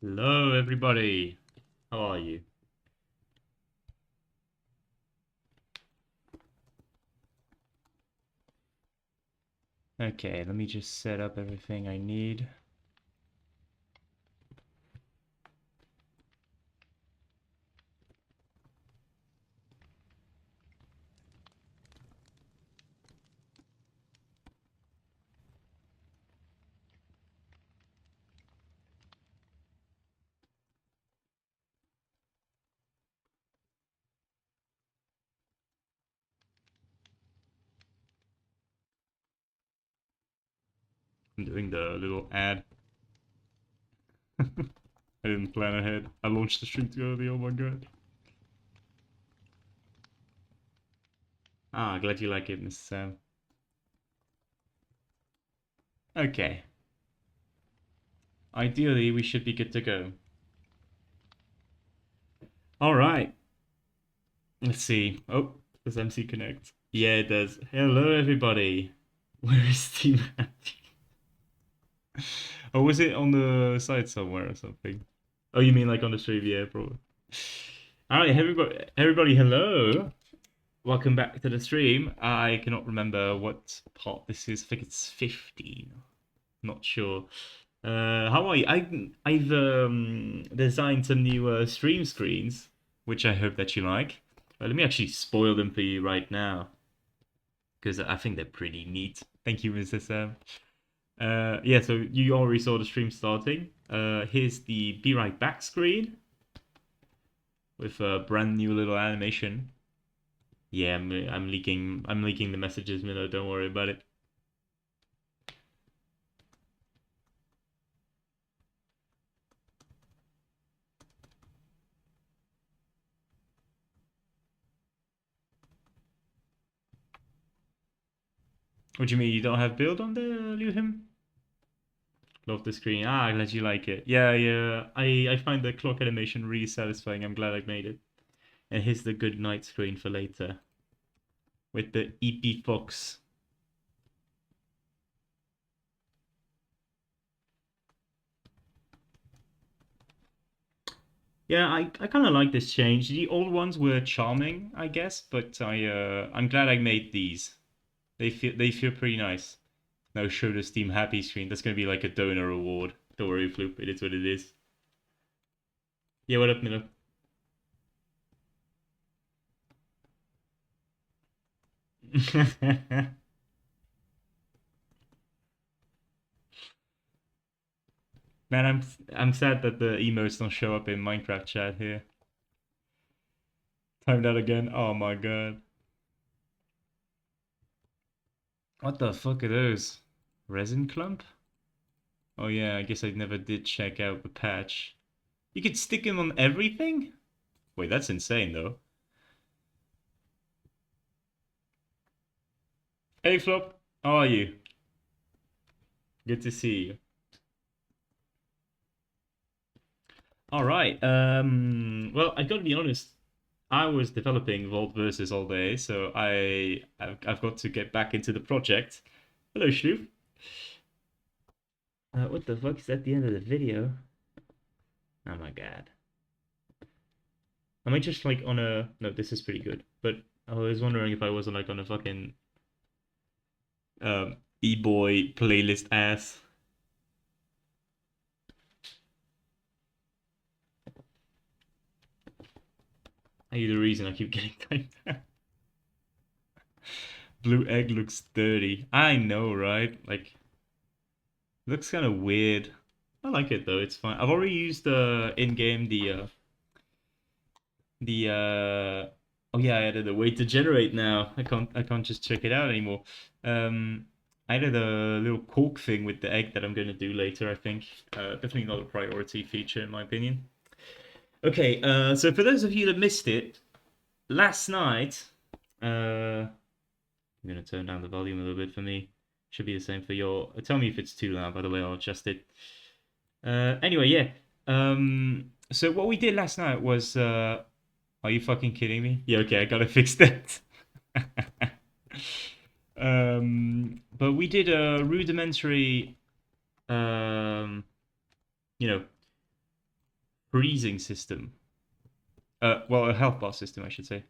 Hello, everybody. How are you? Okay, let me just set up everything I need. I'm doing the little ad. I didn't plan ahead. I launched the stream too early, oh my god. Ah, glad you like it, Mr. Sam. Okay. Ideally, we should be good to go. Alright. Let's see. Oh, does MC connect? Yeah, it does. Hello, everybody. Where is Team Happy? Oh, was it on the site somewhere or something? Oh, you mean like on the stream? Yeah, probably. Alright, everybody, hello. Welcome back to the stream. I cannot remember what part this is. I think it's 15. Not sure. How are you? I've designed some new stream screens, which I hope that you like. Let me actually spoil them for you right now, because I think they're pretty neat. Thank you, Mr. Sam. Yeah, so you already saw the stream starting. Here's the Be Right Back screen with a brand new little animation. Yeah, I'm leaking the messages, Miller. Don't worry about it. What do you mean you don't have build on there, Luhim? Love the screen. Ah, glad you like it. Yeah, yeah. I find the clock animation really satisfying. I'm glad I made it. And here's the good night screen for later with the EP Fox. Yeah, I kind of like this change. The old ones were charming, I guess, but I'm glad I made these. They feel pretty nice. Now show the Steam Happy screen. That's gonna be like a donor award. Don't worry, Floop. It is what it is. Yeah, what up, Miller? Man, I'm sad that the emotes don't show up in Minecraft chat here. Time that again. Oh my god. What the fuck are those? Resin clump? Oh yeah, I guess I never did check out the patch. You could stick them on everything? Wait, that's insane though. Hey Flop, how are you? Good to see you. All right. Well, I gotta be honest. I was developing Vault Versus all day, so I've got to get back into the project. Hello, Shloop. What the fuck is at the end of the video? Oh my god. Am I just like on a... No, this is pretty good. But I was wondering if I wasn't like on a fucking e-boy playlist ass. Are you the reason I keep getting typed out? Blue egg looks dirty. I know, right? Like, looks kind of weird. I like it though. It's fine. I've already used in-game the oh yeah, I added a way to generate now. I can't just check it out anymore. Um I added a little cork thing with the egg that I'm going to do later, I think. Definitely not a priority feature in my opinion. Okay, so for those of you that missed it, last night, I'm going to turn down the volume a little bit for me. Should be the same for your. Tell me if it's too loud, by the way, I'll adjust it. Anyway, yeah. So what we did last night was. Are you fucking kidding me? Yeah, okay, I gotta fix that. But we did a rudimentary, um, you know, freezing system. Well, a health bar system, I should say.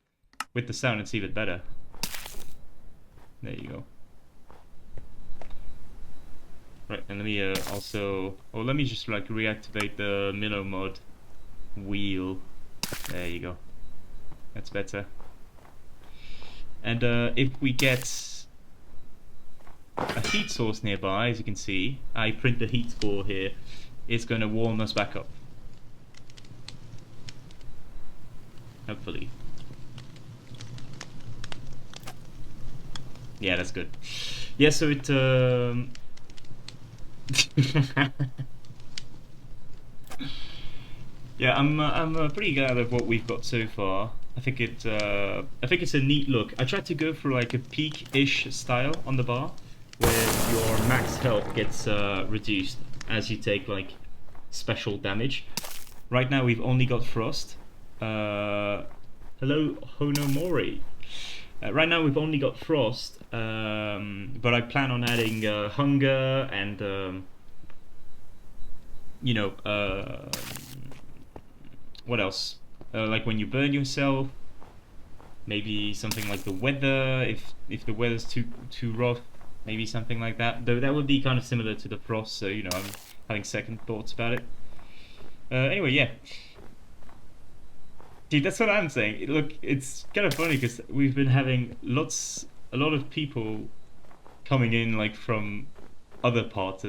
With the sound, it's even better. There you go. Right, and let me also... Oh, let me just like reactivate the minnow mod wheel. There you go. That's better. And if we get a heat source nearby, as you can see, I print the heat score here, it's going to warm us back up. Hopefully. Yeah, that's good. Yeah, so it... Yeah, I'm pretty glad of what we've got so far. I think it's a neat look. I tried to go for like a peak-ish style on the bar, where your max health gets reduced as you take like special damage. Right now we've only got frost. Hello, Honomori. Right now we've only got frost, but I plan on adding hunger and you know what else? Like when you burn yourself, maybe something like the weather. If the weather's too rough, maybe something like that. Though that would be kind of similar to the frost, so you know I'm having second thoughts about it. Anyway, yeah. Dude, that's what I'm saying. Look, it's kind of funny because we've been having a lot of people coming in like from other parts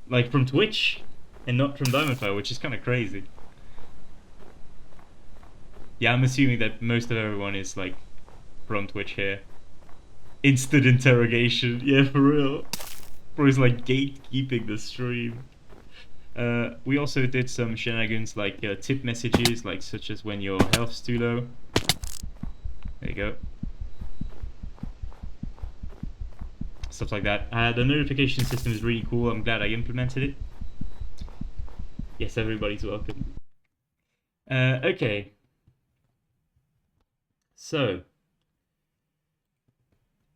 like from Twitch and not from Diamondfire, which is kind of crazy. Yeah, I'm assuming that most of everyone is like from Twitch here. Instant interrogation, yeah, for real. Bro is like gatekeeping the stream. We also did some shenanigans like tip messages, like such as when your health's too low. There you go. Stuff like that. The notification system is really cool. I'm glad I implemented it. Yes, everybody's welcome. Okay. So,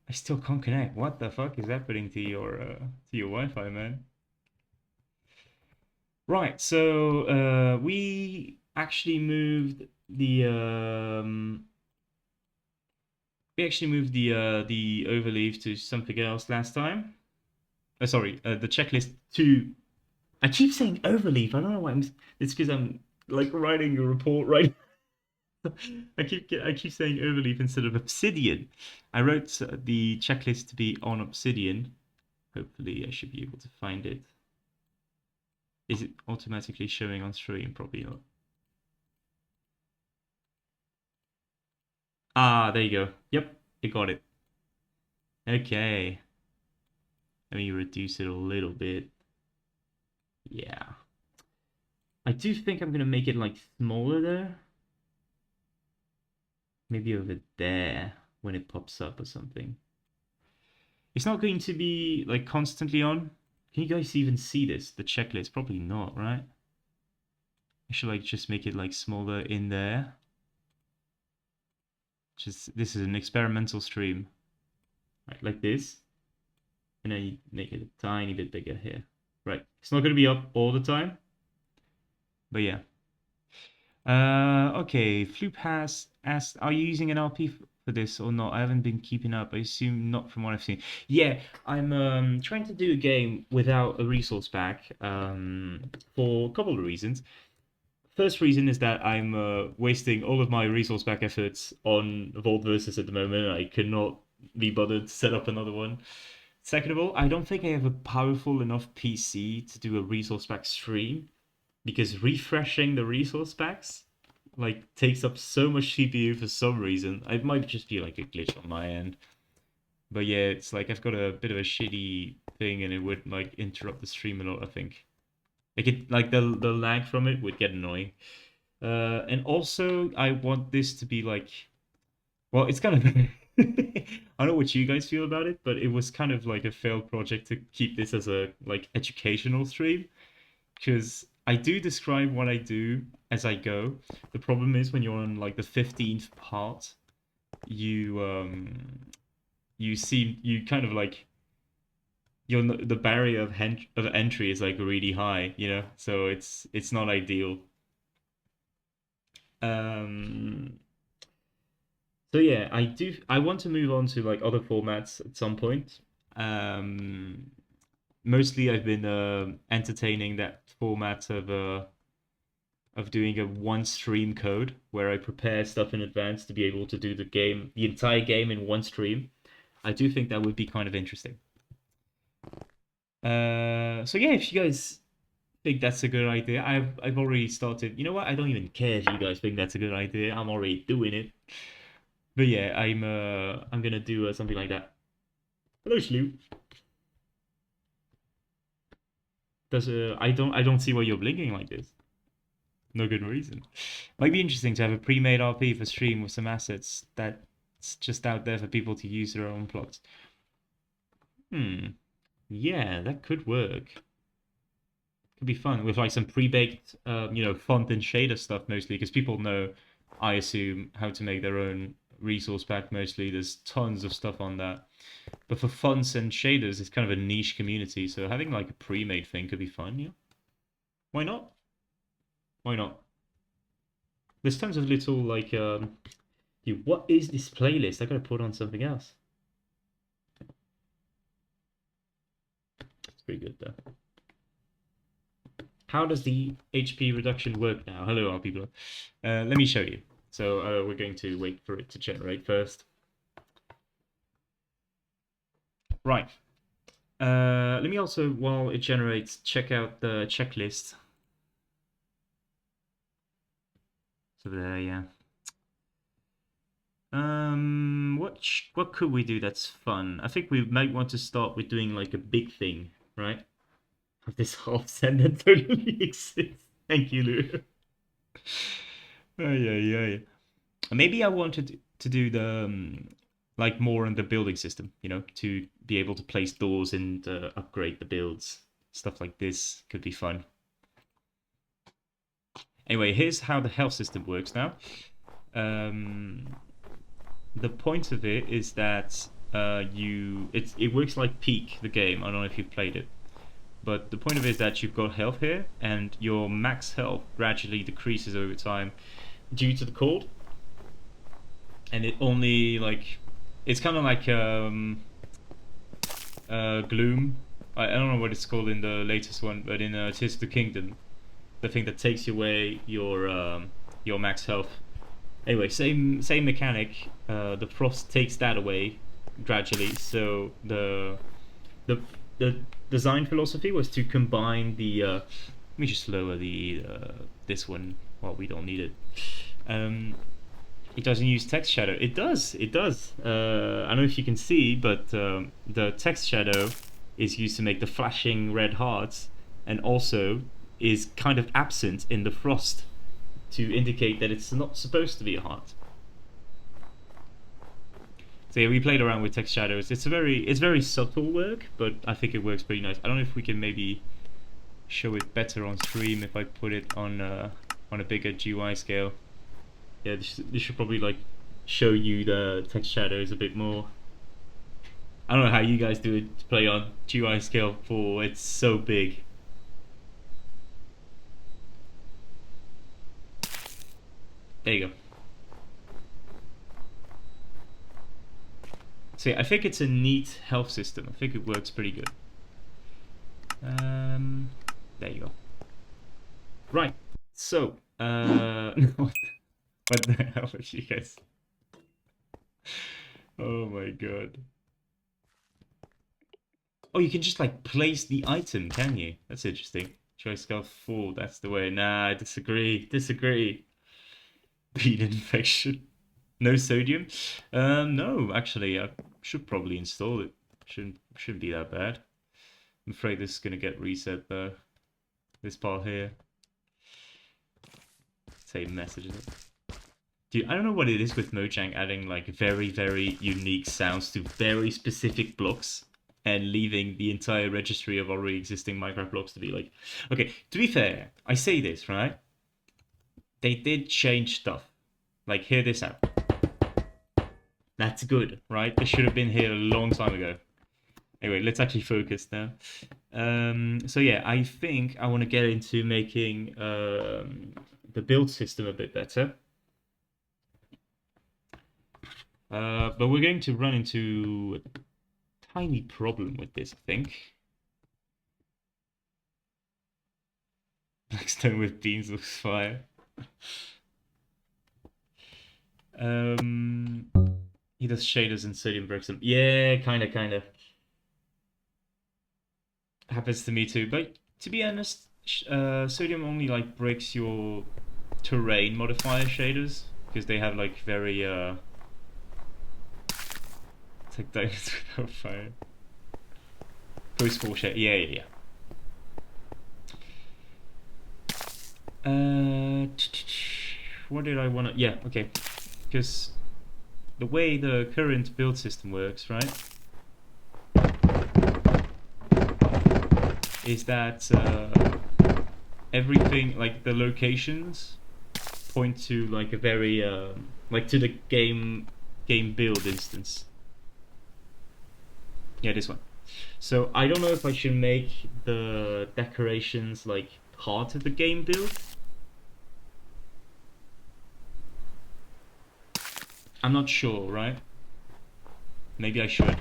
I still can't connect. What the fuck is happening to your Wi-Fi, man? Right, so we actually moved the the overleaf to something else last time. Sorry, the checklist to. I keep saying overleaf. I don't know why. It's because I'm like writing a report right. I keep saying overleaf instead of obsidian. I wrote the checklist to be on obsidian. Hopefully, I should be able to find it. Is it automatically showing on stream? Probably not. Ah, there you go. Yep, you got it. Okay. Let me reduce it a little bit. Yeah. I do think I'm gonna make it like smaller there. Maybe over there when it pops up or something. It's not going to be like constantly on. Can you guys even see this? The checklist? Probably not, right? I should like just make it like smaller in there. This is an experimental stream. Right, like this. And then you make it a tiny bit bigger here. Right. It's not gonna be up all the time. But yeah. Okay. Floop has asked, are you using an RP for this or not? I haven't been keeping up. I assume not from what I've seen. Yeah, I'm trying to do a game without a resource pack for a couple of reasons. First reason is that I'm wasting all of my resource pack efforts on Vault Versus at the moment. I cannot be bothered to set up another one. Second of all, I don't think I have a powerful enough PC to do a resource pack stream because refreshing the resource packs like takes up so much CPU for some reason. It might just be like a glitch on my end. But yeah, it's like I've got a bit of a shitty thing and it would like interrupt the stream a lot, I think. Like the lag from it would get annoying. And also I want this to be like well, it's kind of I don't know what you guys feel about it, but it was kind of like a failed project to keep this as a like educational stream because I do describe what I do as I go. The problem is when you're on like the 15th part, you kind of like the barrier of entry is like really high, you know, so it's not ideal. Um, so yeah, I want to move on to like other formats at some point. Um, Mostly I've been entertaining that format of doing a one stream code where I prepare stuff in advance to be able to do the entire game in one stream. I do think that would be kind of interesting. So yeah, if you guys think that's a good idea, I've already started. You know what? I don't even care if you guys think that's a good idea. I'm already doing it. But yeah, I'm gonna do something like that. Hello, Shlu. Does I don't see why you're blinking like this. No good reason. Might be interesting to have a pre-made RP for stream with some assets that's just out there for people to use their own plots. Yeah, that could work. Could be fun with like some pre-baked, font and shader stuff mostly, because people know, I assume, how to make their own resource pack mostly. There's tons of stuff on that. But for fonts and shaders, it's kind of a niche community, so having like a pre-made thing could be fun, yeah. Why not? Why not? There's tons of little like what is this playlist? I gotta put on something else. It's pretty good though. How does the HP reduction work now? Hello, all people. Let me show you. So we're going to wait for it to generate first. Right. Let me also, while it generates, check out the checklist. So there, yeah. What could we do that's fun? I think we might want to start with doing like a big thing, right? This half set that totally exists. Thank you, Lou. Yeah. Maybe I wanted to do the like more on the building system, to be able to place doors and upgrade the builds. Stuff like this could be fun. Anyway, here's how the health system works now. The point of it is that it works like Peak, the game. I don't know if you've played it. But the point of it is that you've got health here, and your max health gradually decreases over time due to the cold. And it only like it's kind of like Gloom. I don't know what it's called in the latest one, but in Tears of the Kingdom, the thing that takes away your max health. Anyway, same mechanic. The frost takes that away gradually. So the the design philosophy was to combine the. Let me just lower the this one. Well, we don't need it. It doesn't use text shadow. It does. It does. I don't know if you can see, but the text shadow is used to make the flashing red hearts, and also is kind of absent in the frost to indicate that it's not supposed to be a heart. So yeah, we played around with text shadows. It's very subtle work, but I think it works pretty nice. I don't know if we can maybe show it better on stream if I put it on a bigger GUI scale. Yeah, this should probably like show you the text shadows a bit more. I don't know how you guys do it to play on GUI scale 4. It's so big. There you go. So yeah, I think it's a neat health system. I think it works pretty good. There you go. Right. So, what the hell are you guys? Oh my god. Oh, you can just like place the item, can you? That's interesting. Choice scale 4, that's the way. Nah, I disagree. Disagree. Bean infection. No sodium? No, actually, I should probably install it. Shouldn't be that bad. I'm afraid this is gonna get reset though. This part here. Save messages. Dude, I don't know what it is with Mojang adding like very, very unique sounds to very specific blocks and leaving the entire registry of already existing Minecraft blocks to be like, okay, to be fair, I say this, right? They did change stuff. Like, hear this out. That's good, right? This should have been here a long time ago. Anyway, let's actually focus now. So yeah, I think I want to get into making the build system a bit better. But we're going to run into a tiny problem with this, I think. Blackstone with beans looks fire. He does shaders and sodium breaks them. Yeah, kinda. Happens to me too. But to be honest, sodium only like breaks your terrain modifier shaders because they have like very take diamonds without fire. Post full shade. Yeah. What did I want to? Yeah, okay. Because the way the current build system works, right, is that everything, like the locations, point to like a very like to the game build instance. Yeah, this one. So I don't know if I should make the decorations like part of the game build. I'm not sure, right? Maybe I should.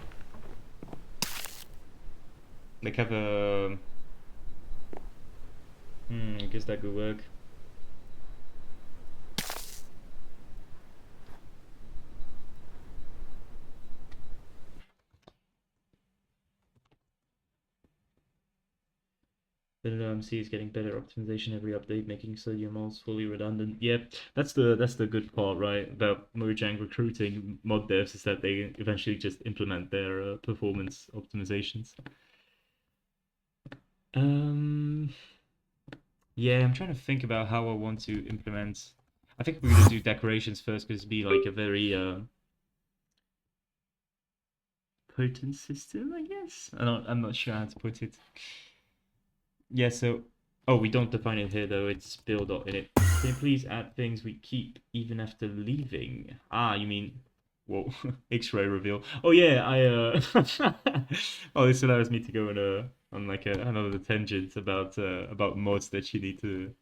Like have a. I guess that could work. Better MC is getting better optimization every update, making sodium mods fully redundant. Yep, that's the good part, right? About Mojang recruiting mod devs is that they eventually just implement their performance optimizations. Um, yeah, I'm trying to think about how I want to implement. I think we're gonna do decorations first because it'd be like a very potent system, I guess. I'm not sure how to put it. Yeah, so oh, we don't define it here though. It's build.init. Can you please add things we keep even after leaving? Ah, you mean whoa, X-ray reveal. Oh yeah, oh, this allows me to go on like another tangent about mods that you need to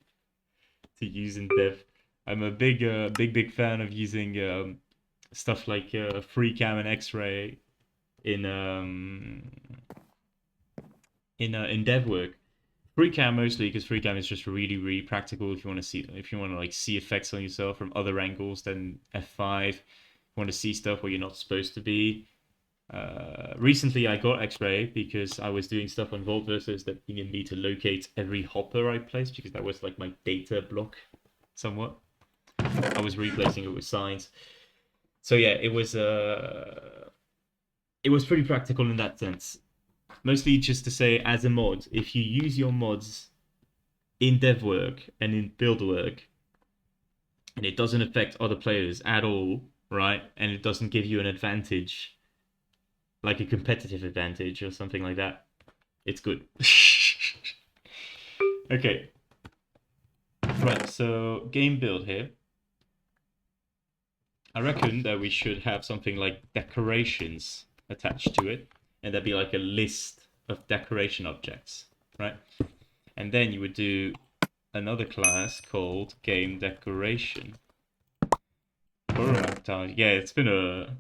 use in dev. I'm a big fan of using stuff like FreeCam and X-ray in in dev work. FreeCam mostly because FreeCam is just really practical if you want to like see effects on yourself from other angles than F5. You want to see stuff where you're not supposed to be. Recently, I got X-ray because I was doing stuff on Vault Versus that needed me to locate every hopper I placed because that was like my data block, somewhat. I was replacing it with signs. So yeah, it was pretty practical in that sense. Mostly just to say, as a mod, if you use your mods in dev work and in build work, and it doesn't affect other players at all, right? And it doesn't give you an advantage, like a competitive advantage or something like that, it's good. Okay. Right, so game build here. I reckon that we should have something like decorations attached to it, and there'd be like a list of decoration objects, right? And then you would do another class called game decoration. Yeah, it's been a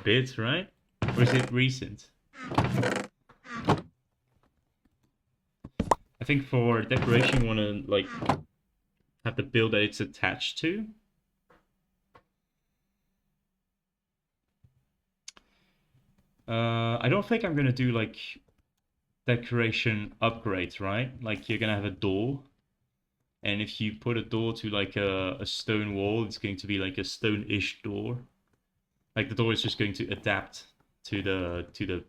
bit, right? Or is it recent? I think for decoration you want to like have the build that it's attached to. I don't think I'm gonna do like decoration upgrades, right? Like you're gonna have a door, and if you put a door to like a stone wall, it's going to be like a stone-ish door. Like the door is just going to adapt to the to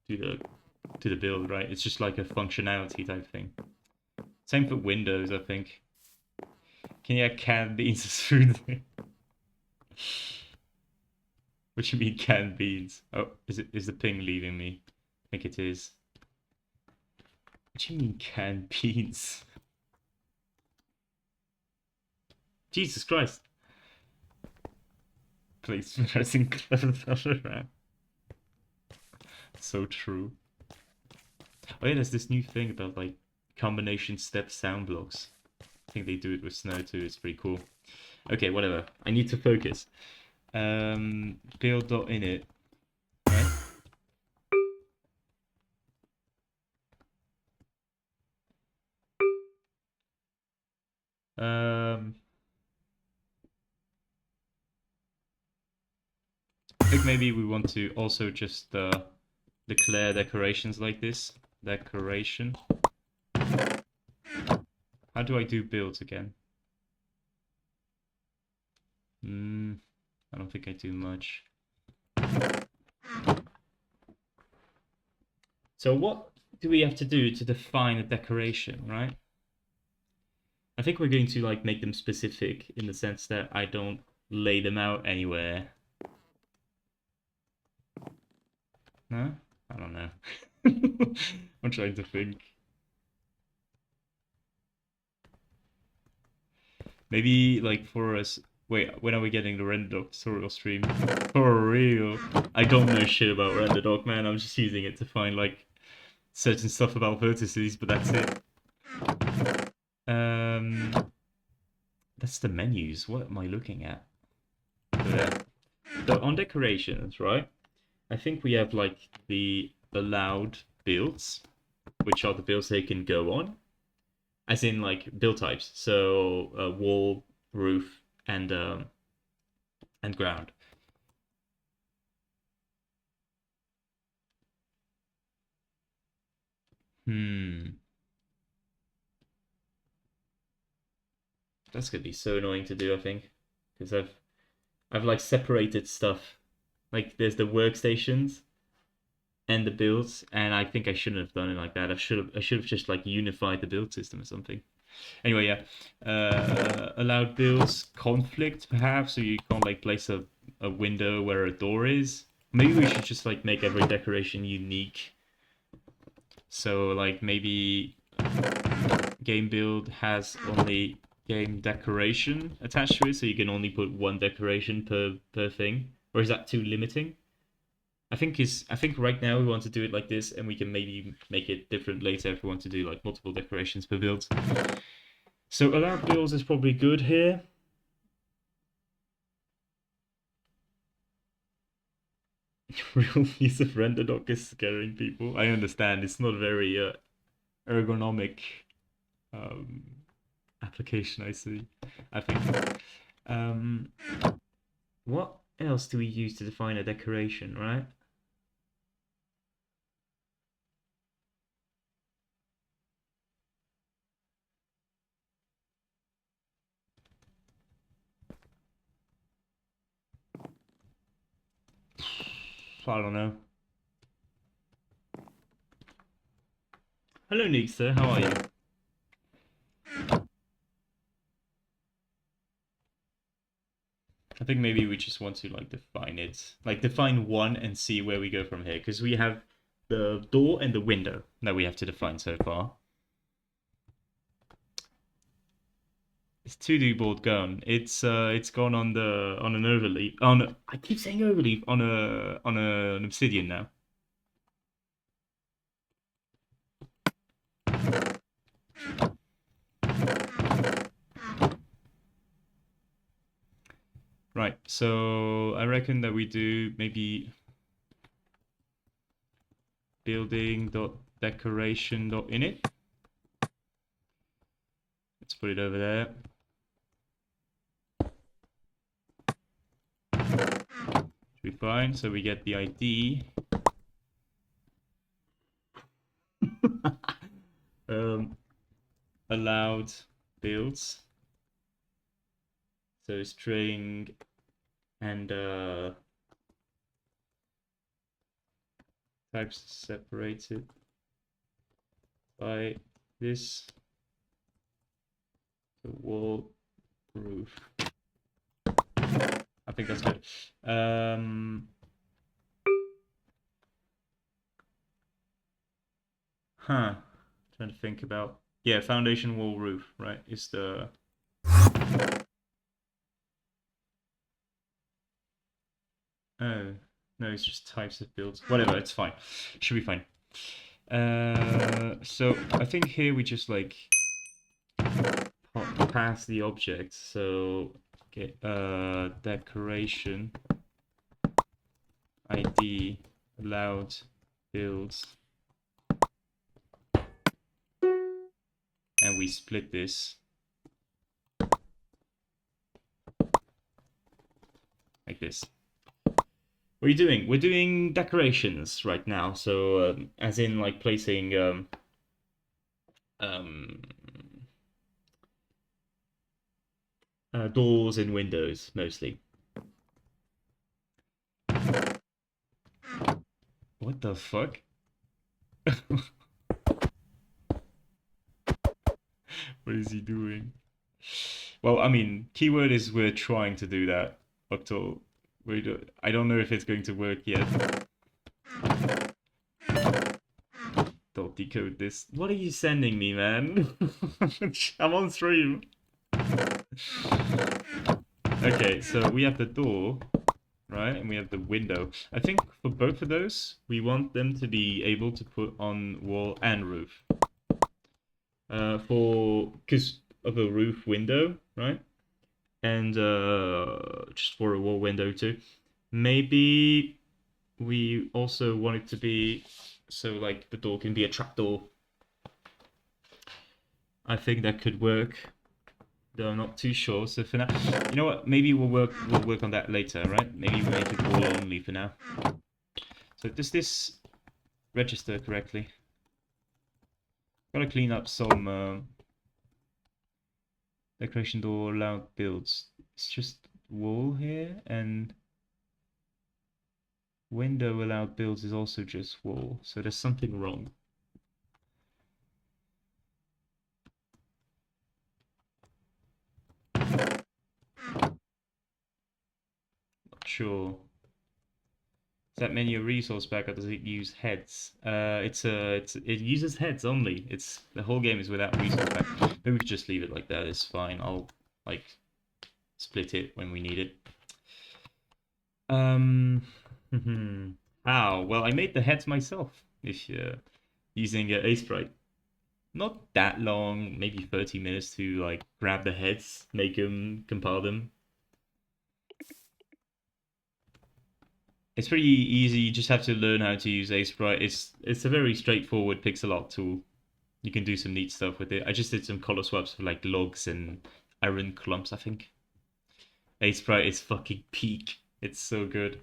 the build, right? It's just like a functionality type thing. Same for windows, I think. Can you add canned beans as food? What do you mean canned beans? Oh, is the ping leaving me? I think it is. What do you mean canned beans? Jesus Christ. Please pressing clever around. So true. Oh yeah, there's this new thing about like combination step sound blocks. I think they do it with Snow too, it's pretty cool. Okay, whatever. I need to focus. build.init, right? I think maybe we want to also just declare decorations like this. Decoration. How do I do builds again? I don't think I do much. So what do we have to do to define a decoration, right? I think we're going to like make them specific in the sense that I don't lay them out anywhere. No? I don't know. I'm trying to think. Maybe like for us. Wait, when are we getting the RenderDoc tutorial stream? For real. I don't know shit about RenderDoc, man. I'm just using it to find like certain stuff about vertices, but that's it. That's the menus. What am I looking at? Yeah. So on decorations, right? I think we have like the allowed builds, which are the builds they can go on, as in like build types. So wall, roof, and ground. That's gonna be so annoying to do, I think, because I've like separated stuff. Like there's the workstations and the builds, and I think I shouldn't have done it like that. I should have just like unified the build system or something. Anyway, yeah. Allowed builds conflict perhaps, so you can't like place a window where a door is. Maybe we should just like make every decoration unique. So like maybe game build has only game decoration attached to it, so you can only put one decoration per thing. Or is that too limiting? I think right now we want to do it like this, and we can maybe make it different later if we want to do like multiple decorations per build. So allowed builds is probably good here. Real use of RenderDoc is scaring people. I understand it's not very ergonomic um, application. I see. I think. Um, what else do we use to define a decoration, right? I don't know. Hello, Nixer. How are you? I think maybe we just want to like define it, like define one and see where we go from here, because we have the door and the window that we have to define so far. It's 2D board gone. It's gone on an overleaf. On I keep saying overleaf on an obsidian now. Right. So I reckon that we do maybe building.decoration.init. Let's put it over there. Should be fine. So we get the ID. Allowed builds. So string and types separated by this. The wall, roof. I think that's good. Trying to think about. Yeah, foundation, wall, roof, right? Is the. Oh, no, it's just types of builds. Whatever, it's fine. Should be fine. So I think here we just like pass the object. So Okay, decoration ID allowed builds, and we split this like this. What are you doing? We're doing decorations right now, so as in like placing um, doors and windows mostly. What the fuck? What is he doing? Well, I mean, keyword is we're trying to do that. Octo. I don't know if it's going to work yet. Don't decode this. What are you sending me, man? I'm on stream. Okay, so we have the door, right? And we have the window. I think for both of those, we want them to be able to put on wall and roof. Because of a roof window, right? And just for a wall window too. Maybe we also want it to be so like the door can be a trapdoor. I think that could work, though I'm not too sure. So for now, you know what? Maybe we'll work on that later, right? Maybe we make it wall only for now. So does this register correctly? Gotta clean up some decoration door allowed builds. It's just wall here, and window allowed builds is also just wall. So there's something wrong. Not sure. Is that menu a resource pack, or does it use heads? It uses heads only. It's the whole game is without resource pack. Maybe we could just leave it like that. It's fine. I'll like split it when we need it. How? Well, I made the heads myself. If using a sprite, not that long, maybe 30 minutes to like grab the heads, make them, compile them. It's pretty easy. You just have to learn how to use Sprite. It's a very straightforward pixel art tool. You can do some neat stuff with it. I just did some color swaps for like logs and iron clumps, I think. Sprite is fucking peak. It's so good.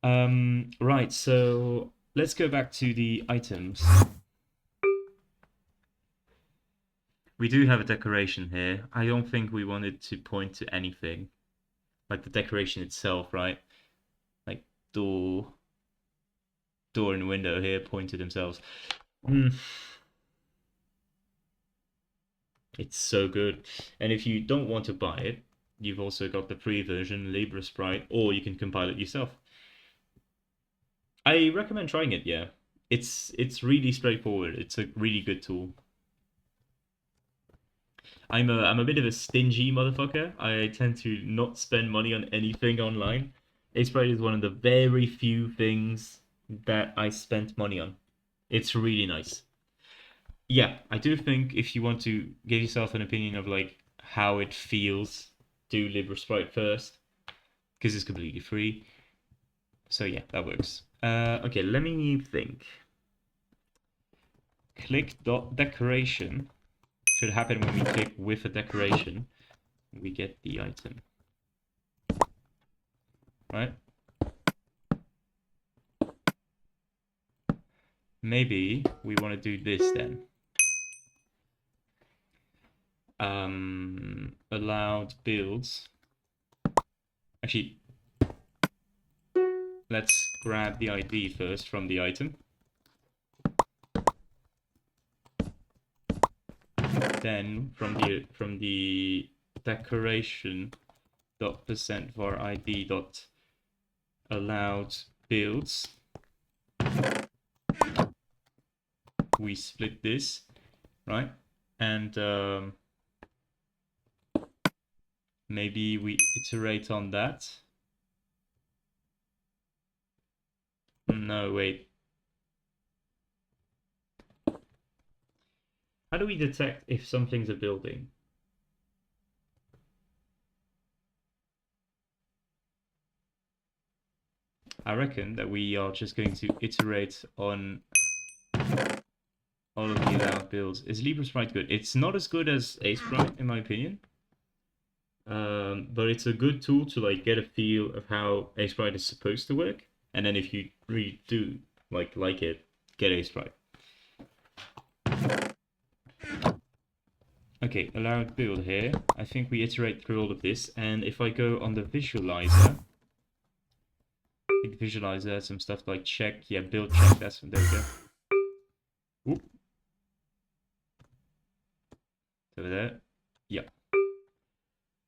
Right, so let's go back to the items. We do have a decoration here. I don't think we wanted to point to anything. Like the decoration itself, right? Like door and window here point to themselves. It's so good. And if you don't want to buy it, you've also got the free version, Libra Sprite, or you can compile it yourself. I recommend trying it, yeah. It's really straightforward. It's a really good tool. I'm a bit of a stingy motherfucker. I tend to not spend money on anything online. Sprite is one of the very few things that I spent money on. It's really nice. Yeah, I do think if you want to give yourself an opinion of like how it feels, do Libra Sprite first because it's completely free. So yeah, that works. Okay, let me think. Click dot decoration should happen when we click with a decoration. We get the item, right? Maybe we want to do this then. Allowed builds. Actually, let's grab the ID first from the item. Then from the decoration dot percent var ID dot allowed builds, we split this, right? And maybe we iterate on that. No, wait. How do we detect if something's a building? I reckon that we are just going to iterate on all of the allowed builds. Is Libra Sprite good? It's not as good as A Sprite, in my opinion. But it's a good tool to like get a feel of how A Sprite is supposed to work. And then if you really do like it, get A Sprite. Okay, allowed build here. I think we iterate through all of this, and if I go on the visualizer, I think visualizer, some stuff like check, yeah, build check, there we go. Oop. Over there. Yeah.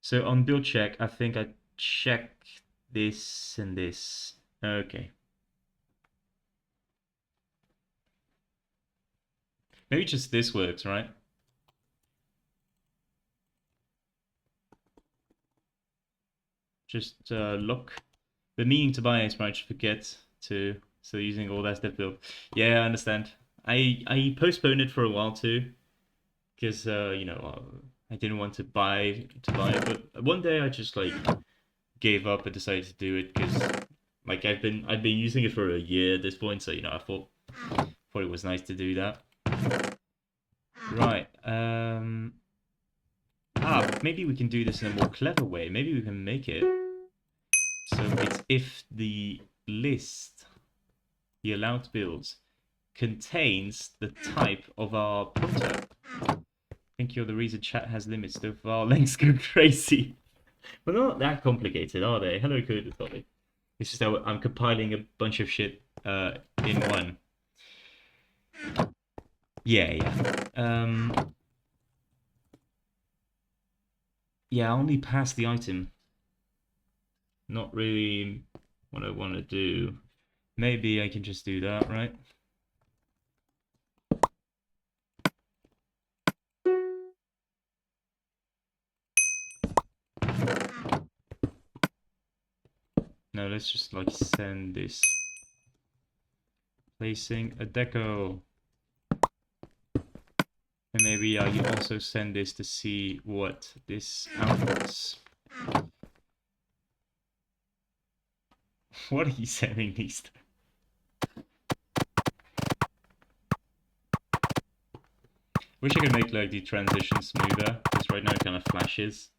So on build check, I think I check this and this. Okay. Maybe just this works, right? Just look. The meaning to buy is right, forget to. So using all that stuff build. Yeah, I understand. I postponed it for a while too, because you know, I didn't want to buy it, but one day I just like gave up and decided to do it because like I've been using it for a year at this point, so you know I thought it was nice to do that. Right. Maybe we can do this in a more clever way. Maybe we can make it so it's if the list, the allowed builds, contains the type of our pointer. I think you're the reason chat has limits so far. Lengths go crazy. But they're not that complicated, are they? Hello, Code Tommy. It's just that I'm compiling a bunch of shit in one. Yeah, yeah. Yeah, I only pass the item. Not really what I want to do. Maybe I can just do that, right? No, let's just like send this. Placing a deco. And maybe I can also send this to see what this outputs. What are you sending these to? Wish I could make like the transition smoother, because right now it kind of flashes.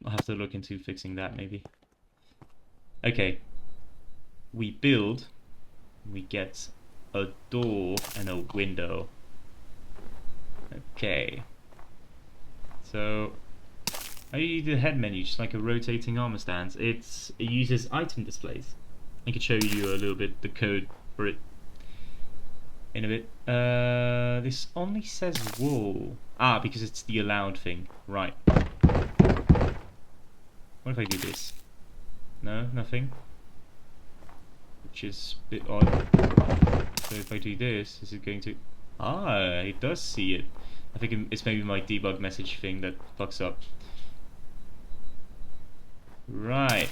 I'll have to look into fixing that maybe. Okay. We build, we get a door and a window. Okay. So how do you do the head menu? Just like a rotating armor stance. It uses item displays. I can show you a little bit the code for it in a bit. This only says wool. Ah, because it's the allowed thing. Right. What if I do this? No, nothing. Which is a bit odd. So if I do this, is it going to... Ah, it does see it. I think it's maybe my debug message thing that fucks up. Right.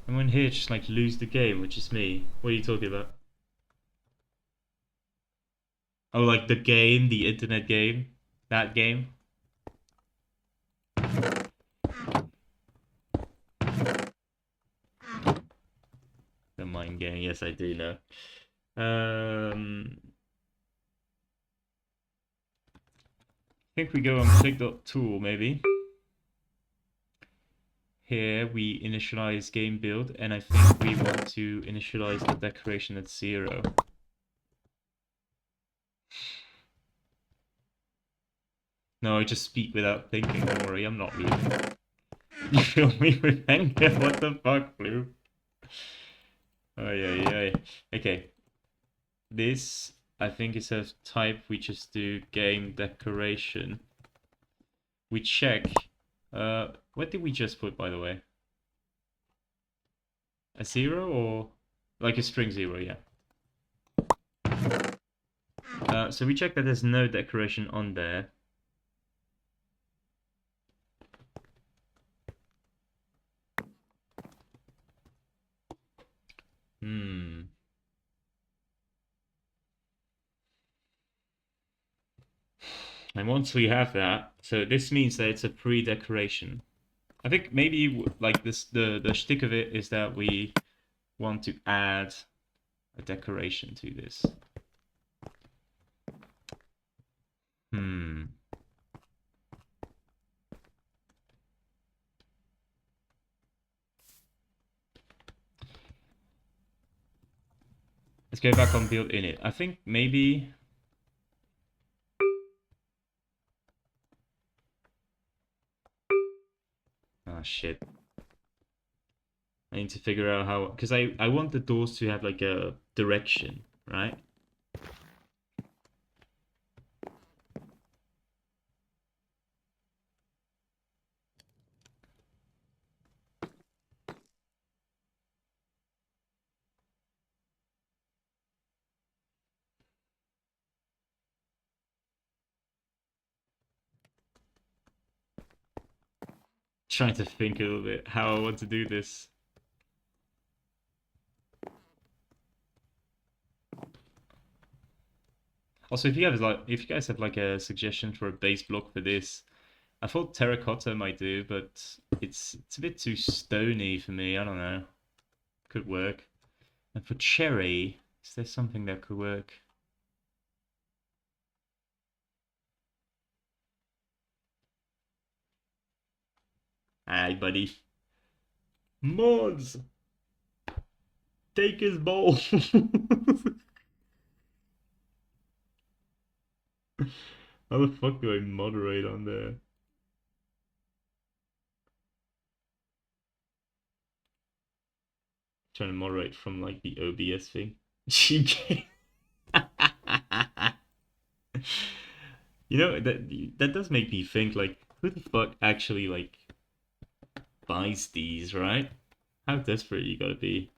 And when here just like lose the game, which is me. What are you talking about? Oh, like the game, the internet game? That game? The mind game, yes I do know. I think we go on click.tool maybe. Here we initialize game build, and I think we want to initialize the decoration at 0. No, I just speak without thinking, don't worry, I'm not leaving. You feel me with anger? What the fuck, Blue? Oh yeah. Okay. This, I think it says type, we just do game decoration. We check. What did we just put, by the way? A 0 or like a string 0, yeah. So we check that there's no decoration on there. And once we have that, so this means that it's a pre-decoration. I think maybe like this, the shtick of it is that we want to add a decoration to this. Hmm. Let's go back on build init. I think maybe. Oh shit. I need to figure out how, because I want the doors to have like a direction, right? Trying to think a little bit how I want to do this. Also, if you guys have like a suggestion for a base block for this, I thought terracotta might do, but it's a bit too stony for me. I don't know. Could work. And for cherry, is there something that could work? Aye, buddy. Mods, take his ball. How the fuck do I moderate on there? Trying to moderate from like the OBS thing. You can. You know that does make me think like who the fuck actually like buys these, right? How desperate you gotta be.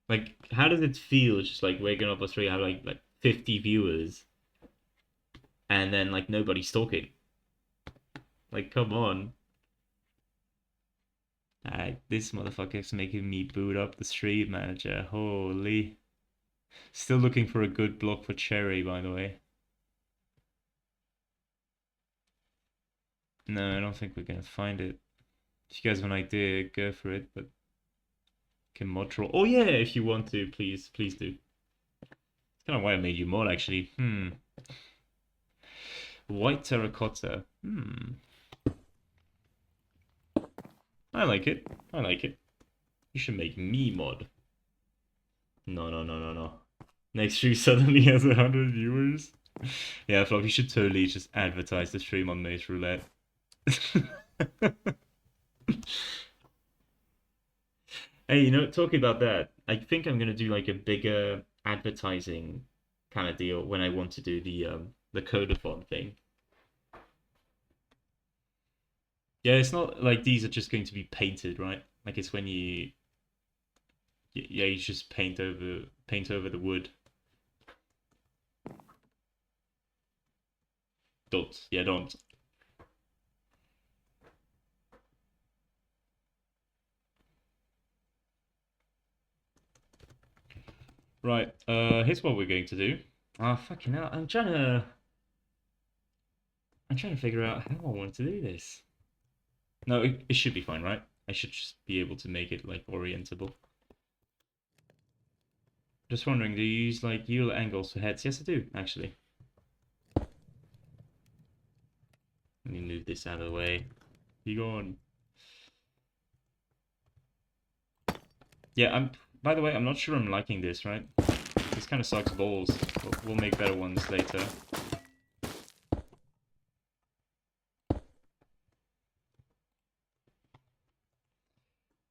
Like how does it feel just like waking up Australia have like 50 viewers and then like nobody's talking? Like come on. This motherfucker's making me boot up the stream manager. Holy. Still looking for a good block for cherry, by the way. No, I don't think we're gonna find it. If you guys have an idea, go for it, but can mod troll. Oh yeah, if you want to, please do. It's kind of why I made you mod, actually. White terracotta. I like it. I like it. You should make me mod. No, no, no, no, no. Next stream suddenly has 100 viewers. Yeah, Flop, you should totally just advertise the stream on Maze Roulette. Hey, talking about that, I think I'm gonna do like a bigger advertising kind of deal when I want to do the codathon thing. Yeah, it's not like these are just going to be painted, right? Like it's when yeah, you just paint over the wood. Don't. Yeah, don't. Right. Here's what we're going to do. Ah, fucking hell. I'm trying to figure out how I want to do this. No, it should be fine, right? I should just be able to make it like orientable. Just wondering, do you use like Euler angles for heads? Yes, I do, actually. Let me move this out of the way. Be gone. Yeah, by the way, I'm not sure I'm liking this, right? This kind of sucks balls. We'll make better ones later.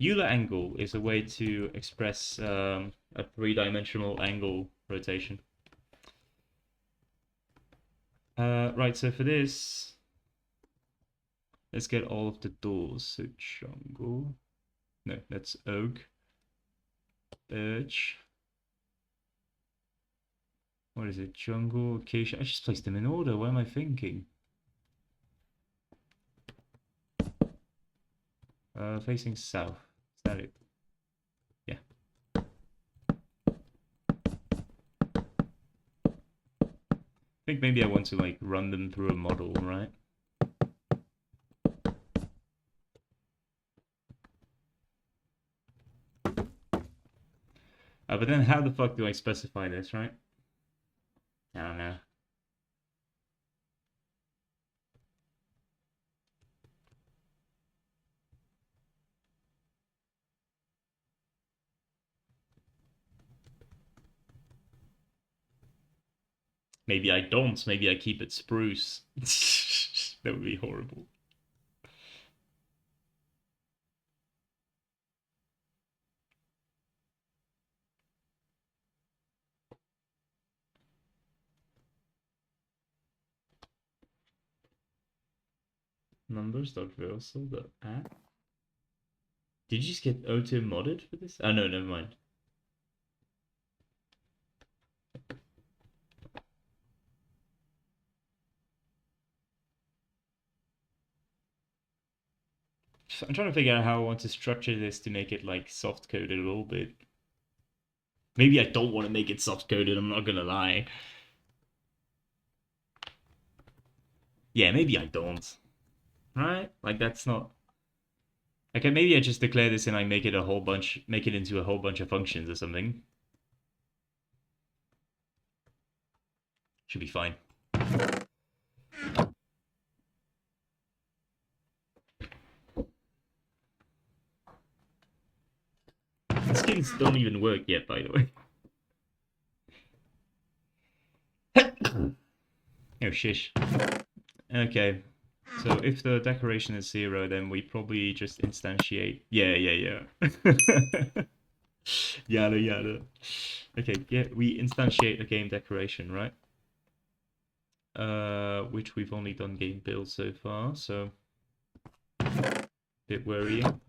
Euler angle is a way to express a three-dimensional angle rotation. Right, so for this, let's get all of the doors. So jungle. No, that's oak. Birch. What is it? Jungle, acacia. I just placed them in order. What am I thinking? Facing south. Is that it? Yeah. I think maybe I want to like run them through a model, right? But then how the fuck do I specify this, right? I don't know. Maybe I don't. Maybe I keep it spruce. That would be horrible. Numbers.reversal.app. Did you just get auto modded for this? Oh no, never mind. I'm trying to figure out how I want to structure this to make it like soft coded a little bit. Maybe I don't want to make it soft coded, I'm not gonna lie. Yeah, maybe I don't. Right? Like that's not. Okay, maybe I just declare this and I make it a whole bunch, make it into a whole bunch of functions or something. Should be fine. The skins don't even work yet, by the way. Oh, shish. Okay. So if the decoration is 0, then we probably just instantiate. Yeah. Yada yada. Okay, yeah, we instantiate a game decoration, right? Which we've only done game build so far, so bit worrying.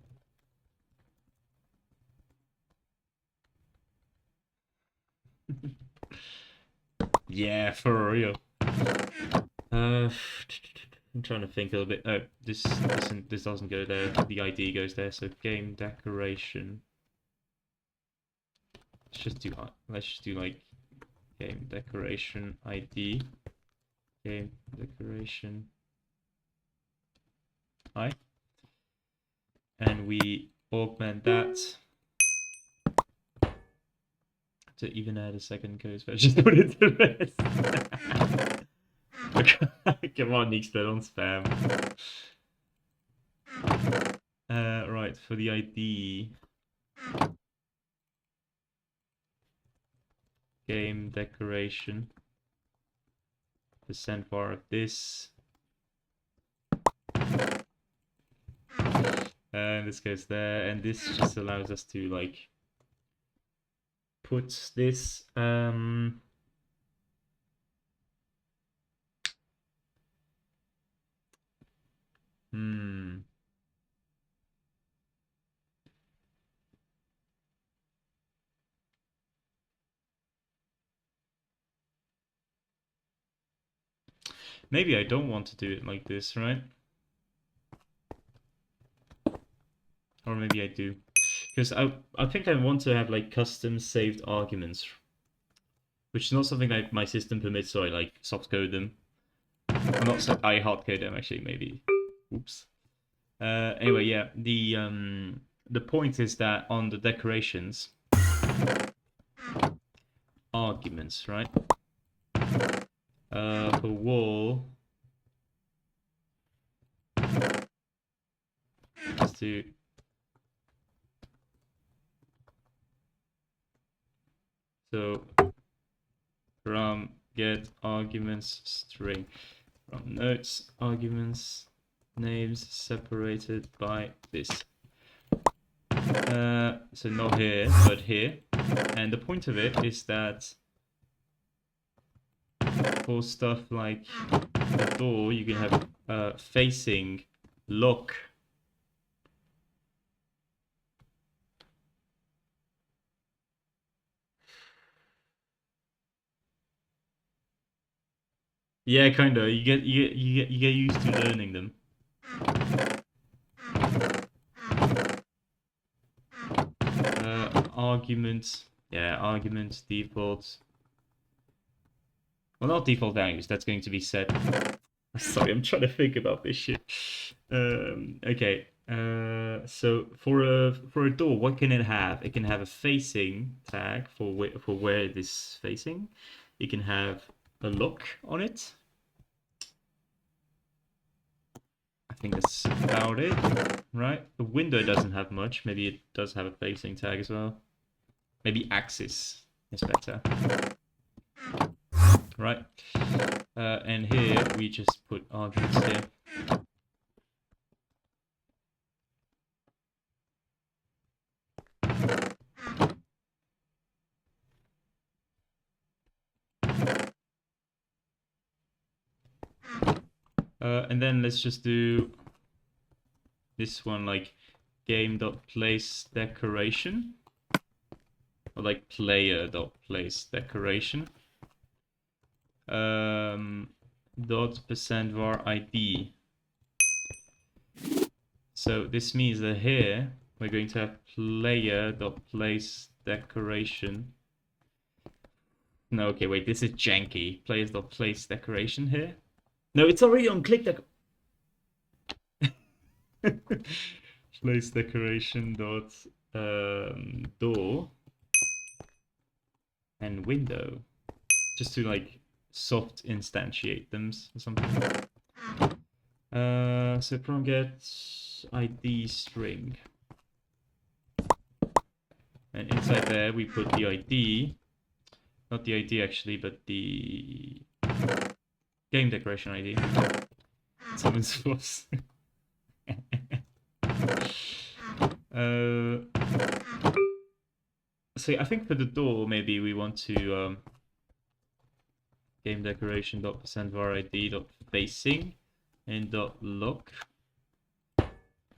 Yeah, for real. I'm trying to think a little bit. Oh, this doesn't go there. The ID goes there. So game decoration. Let's just do like game decoration ID. Game decoration I. And we augment that to even add a second code. So just put it to rest. Come on, Nix, don't spam. Right, for the ID, game decoration, percent var of this, and this goes there, and this just allows us to like put this maybe I don't want to do it like this, right? Or maybe I do. Because I think I want to have like custom saved arguments, which is not something like my system permits, so I like soft code them. I'm not so I hard code them actually, maybe. Oops. Anyway, yeah, the point is that on the decorations arguments, right? For wall, just to so from get arguments string from notes arguments names separated by this. So not here, but here. And the point of it is that for stuff like the door, you can have facing lock. Yeah, kinda. You get used to learning them. Argument. Yeah, argument default. Well, not default values. That's going to be set. Sorry, I'm trying to think about this shit. Okay. So for a door, what can it have? It can have a facing tag for where it is facing. It can have a lock on it. I think that's about it, right? The window doesn't have much. Maybe it does have a facing tag as well. Maybe axis is better, right? And here we just put arguments here. And then let's just do this one like game.place decoration, or like player.place decoration. Dot %var ID. So this means that here we're going to have player.place decoration. No, okay, wait, this is janky. Players.place decoration here. No, it's already on click deco. Place decoration dot door and window, just to like soft instantiate them or something. So program get ID string, and inside there we put the ID, not the ID actually, but the game decoration ID. Someone's force. So I think for the door, maybe we want to game decoration dot %var ID dot facing and dot lock.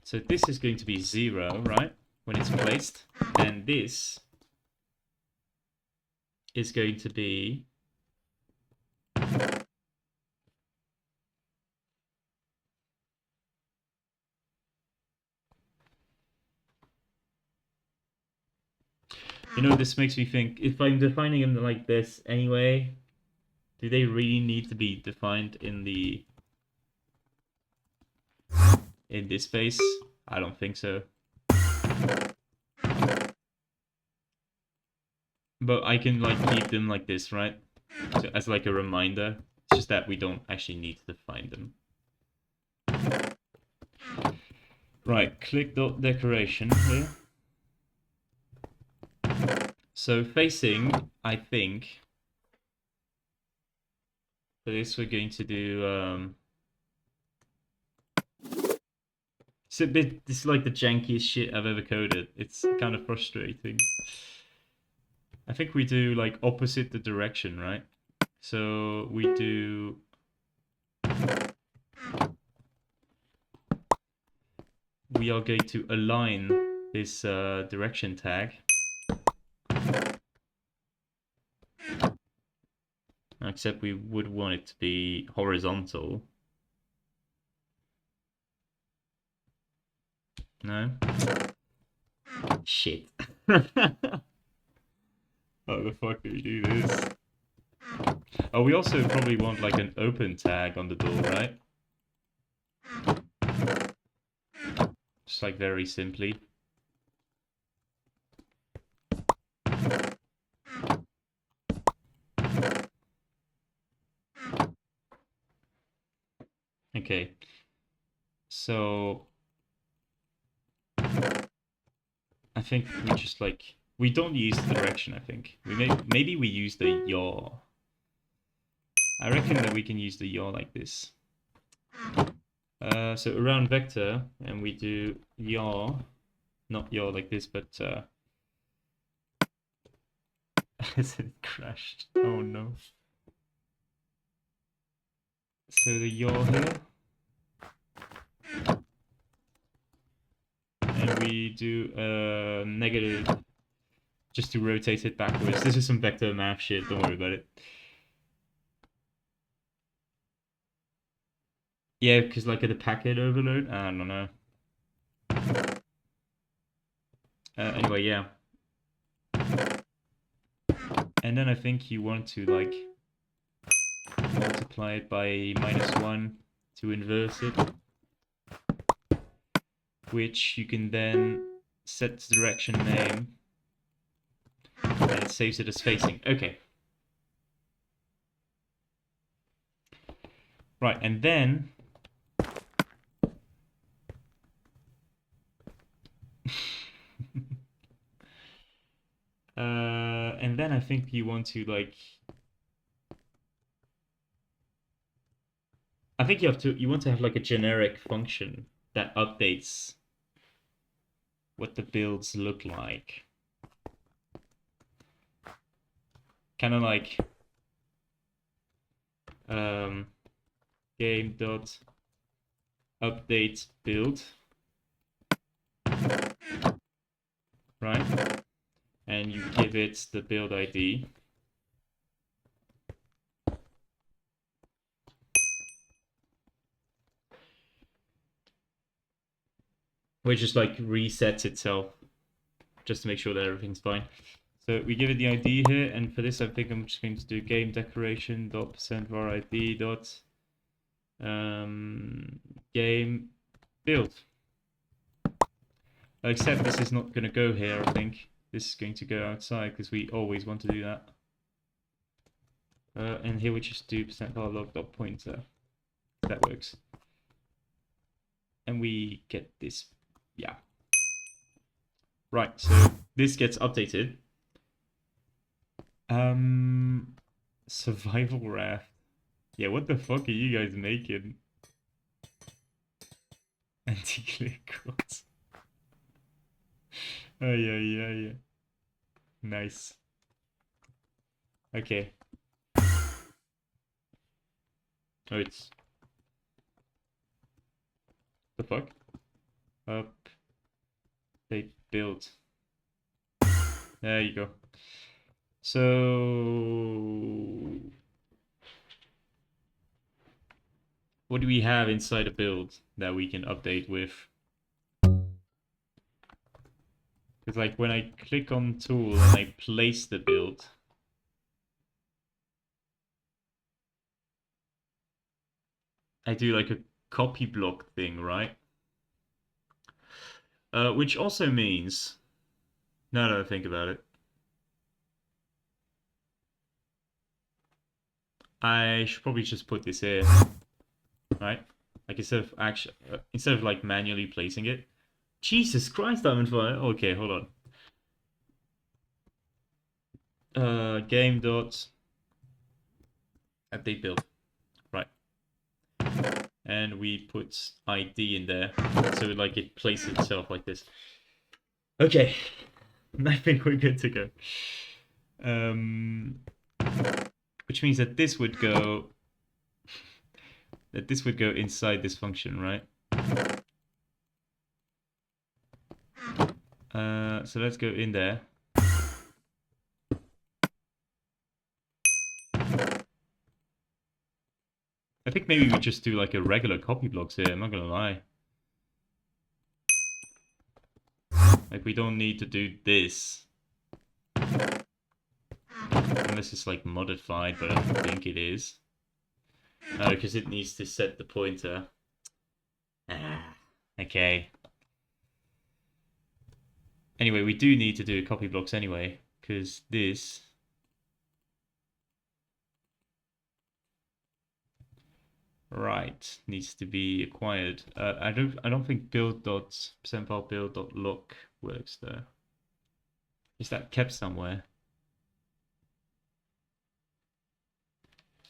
So this is going to be 0, right, when it's placed, and this is going to be this makes me think, if I'm defining them like this anyway, do they really need to be defined in this space? I don't think so. But I can like keep them like this, right? So, as like a reminder. It's just that we don't actually need to define them. Right, click dot decoration here. So facing, I think for this we're going to do it's a bit, this is like the jankiest shit I've ever coded. It's kind of frustrating. I think we do like opposite the direction, right? So we do we are going to align this direction tag. Except we would want it to be horizontal. No? Shit. How the fuck do we do this? Oh, we also probably want like an open tag on the door, right? Just like very simply. Okay. So I think we just like, we don't use the direction, I think. Maybe we use the yaw. I reckon that we can use the yaw like this. So around vector, and we do yaw, not yaw like this, but it crashed. Oh no. So the yaw here. And we do negative just to rotate it backwards. This is some vector math shit, don't worry about it. Yeah, because like at the packet overload, I don't know. Anyway, yeah. And then I think you want to like multiply it by -1 to inverse it. which you can then set the direction name, and it saves it as facing. Okay. Right, and then and then I think you want to like I think you want to have like a generic function that updates what the builds look like. Kind of like game dot update build, right? And you give it the build ID. Which just like resets itself just to make sure that everything's fine. So we give it the ID here, and for this I think I'm just going to do game decoration dot %var ID dot game build. Except this is not going to go here, I think. This is going to go outside because we always want to do that. And here we just do %var log dot pointer. That works. And we get this, yeah. Right, so this gets updated. Survival raft. Yeah, what the fuck are you guys making? Anti-click quotes. Oh yeah. Nice. Okay. Oh, it's the fuck? Up. They build. There you go. So what do we have inside a build that we can update with? Because like when I click on tool and I place the build, I do like a copy block thing, right? Which also means, now that I think about it, I should probably just put this here, right? Like instead of like manually placing it. Jesus Christ, Diamondfire. Okay, hold on. Game dot update build, right? And we put ID in there, so like it places itself like this. Okay, I think we're good to go. Which means that this would go inside this function, right? So let's go in there. I think maybe we just do like a regular copy blocks here, I'm not gonna lie. Like we don't need to do this. Unless it's like modified, but I don't think it is. Oh, because it needs to set the pointer. Ah, okay. Anyway, we do need to do copy blocks anyway, because this right needs to be acquired. I don't think build dot %var build dot lock works though. Is that kept somewhere?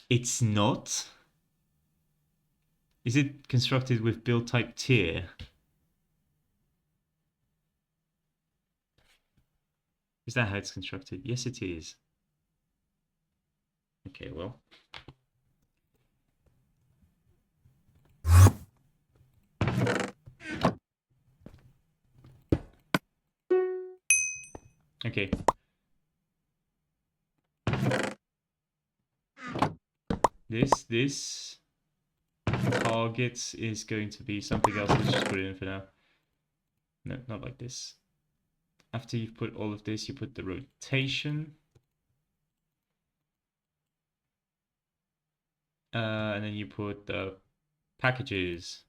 It's not. Is it constructed with build type tier? Is that how it's constructed? Yes, it is. Okay, well. Okay. This targets is going to be something else. Let's just put it in for now. No, not like this. After you've put all of this, you put the rotation. And then you put the packages.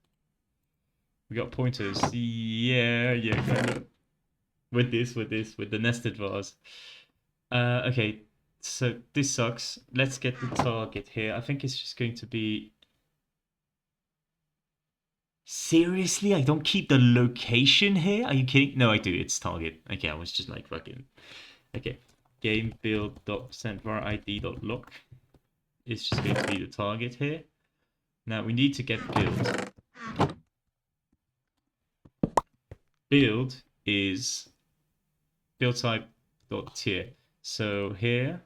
We got pointers. Yeah, kind of. With the nested vase. Okay, so this sucks. Let's get the target here. I think it's just going to be... Seriously? I don't keep the location here? Are you kidding? No, I do. It's target. Okay, I was just like fucking... Okay. Game build dot send var id dot lock. It's just going to be the target here. Now we need to get build. Build is build type dot tier. So here,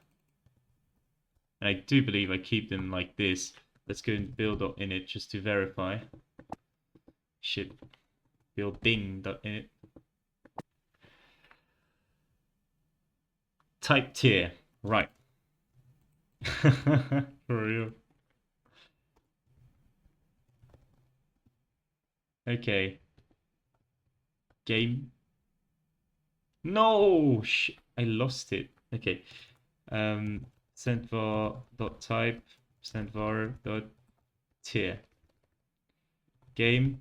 and I do believe I keep them like this. Let's go and build dot init just to verify. Shit. Building dot init. Type tier. Right. For real. Okay. Game. No! I lost it. Okay. Send var dot type. Send var dot tier. Game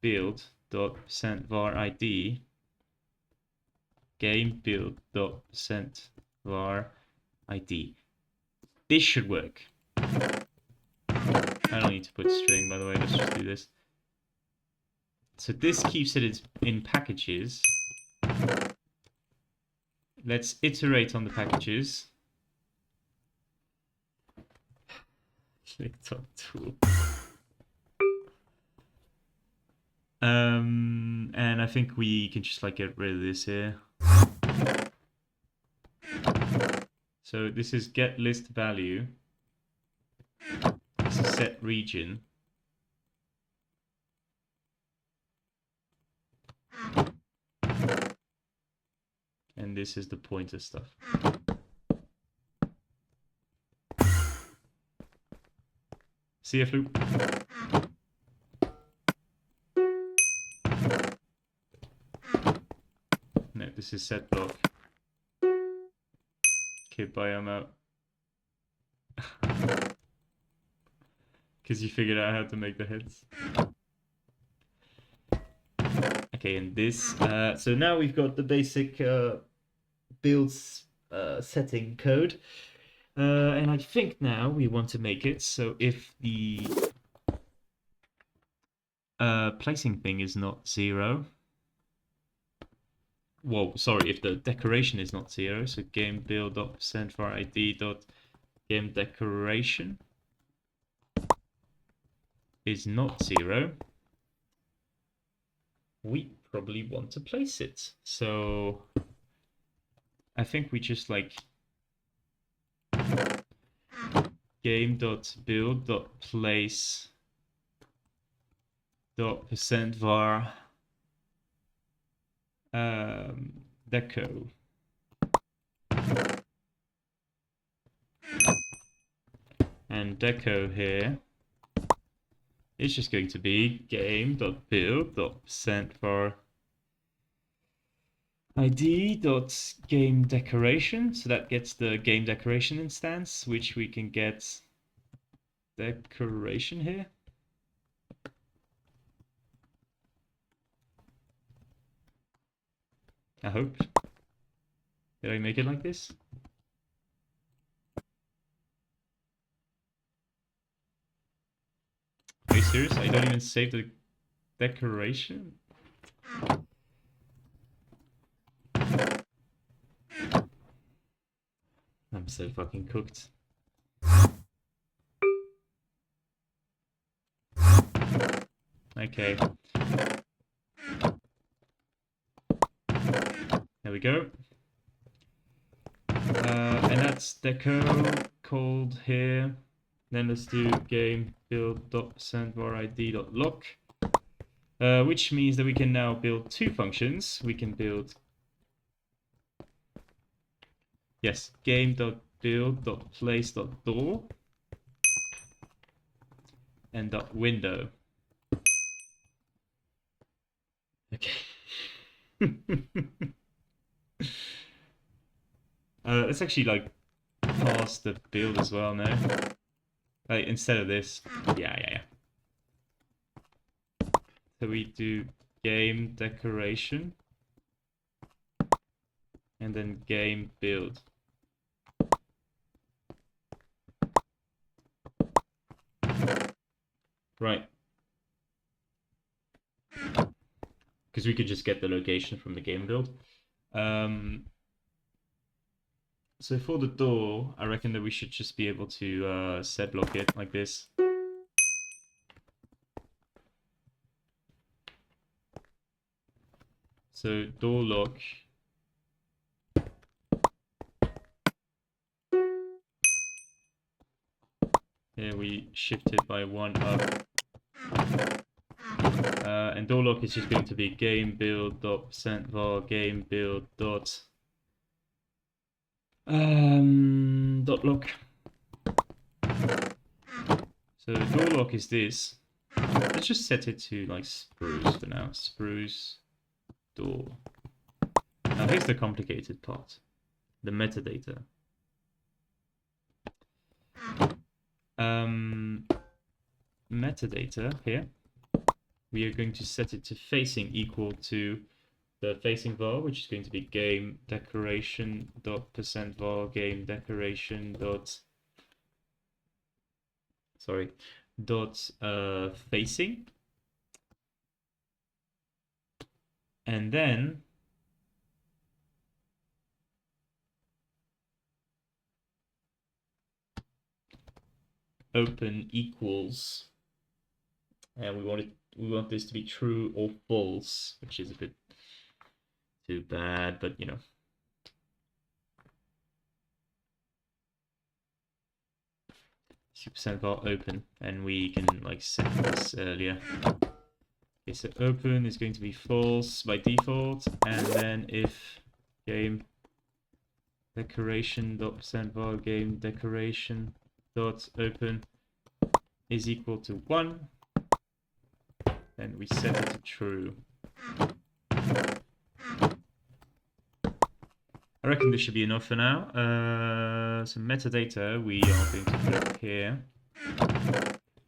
build dot send var id. Game build dot send var id. This should work. I don't need to put string, by the way. Let's just do this. So this keeps it in packages. Let's iterate on the packages. Click top tool. And I think we can just like get rid of this here. So this is get list value. This is set region. And this is the pointer stuff. CF loop. No, this is set block. Okay, bye, I'm out. Because you figured out how to make the heads. Okay, and this. So now we've got the basic builds setting code. And I think now we want to make it so if the placing thing is not 0. Whoa, sorry, if the decoration is not 0, so game build dot send var id dot game decoration is not 0, we probably want to place it. So I think we just like game dot build dot place dot percent var deco. And deco here is just going to be game.build.percent var id.game decoration. So that gets the game decoration instance, which we can get decoration here. I hope. Did I make it like this? Are you serious? I don't even save the decoration? I'm so fucking cooked. Okay. There we go. And that's deco called here. Then let's do game build.percent var id.lock, which means that we can now build two functions. We can build, yes, game.build.place.door and .window. Okay. Let's actually like pass the build as well now. Like instead of this, yeah. So we do game decoration and then game build. Right. Because we could just get the location from the game build. So for the door, I reckon that we should just be able to set block it like this. So door lock. Here we shift it by 1 up. And door lock is just going to be game build dot percent var game build dot lock. So door lock is this. Let's just set it to like spruce for now. Spruce door. Now here's the complicated part. The metadata. Metadata here. We are going to set it to facing equal to the facing var, which is going to be game decoration dot percent var game decoration dot facing, and then open equals, and we want this to be true or false, which is a bit too bad, but you know. Percent var open, and we can like set this earlier. Okay, so open is going to be false by default, and then if game decoration dot percent var game decoration dot open is equal to 1, then we set it to true. I reckon this should be enough for now. So metadata we are going to put here.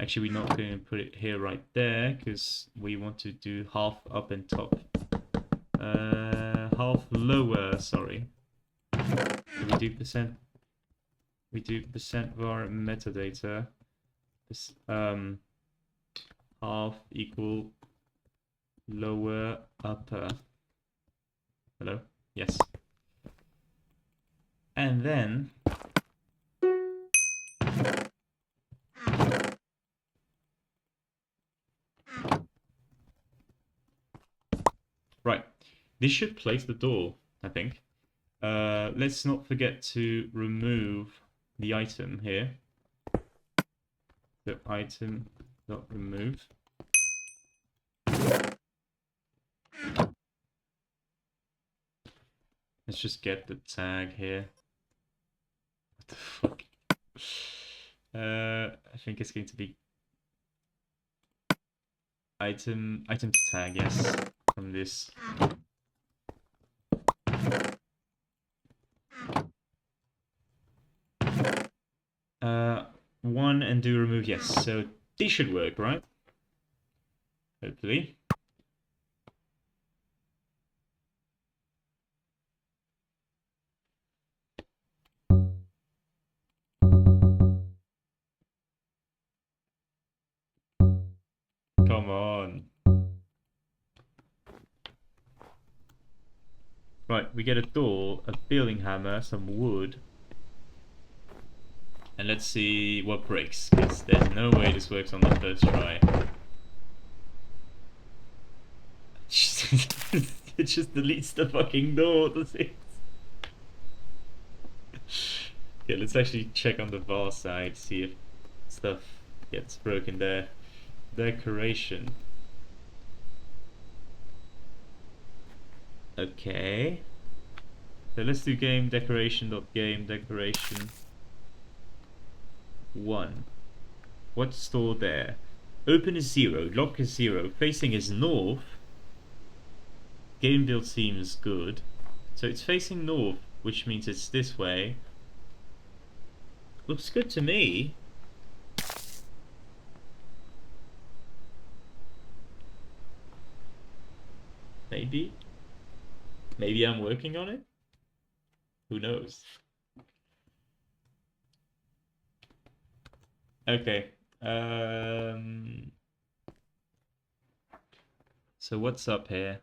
Actually, we're not going to put it here right there because we want to do half up and top. Half lower, sorry. So we do percent var metadata. This, half equal lower upper. Hello? Yes. And then right, this should place the door, I think. Let's not forget to remove the item here. So item dot remove. Let's just get the tag here. What the fuck? I think it's going to be item to tag, yes, from this. One and do remove, yes. So these should work, right? Hopefully. Come on. Right, we get a door, a building hammer, some wood. And let's see what breaks, because there's no way this works on the first try. It just deletes the fucking door, does it? Okay, let's actually check on the var side, see if stuff gets broken there. Decoration. Okay. So let's do game decoration dot game decoration 1. What's stored there? Open is 0, lock is 0, facing is north. Game build seems good. So it's facing north, which means it's this way. Looks good to me. Maybe. Maybe I'm working on it. Who knows? Okay. So what's up here?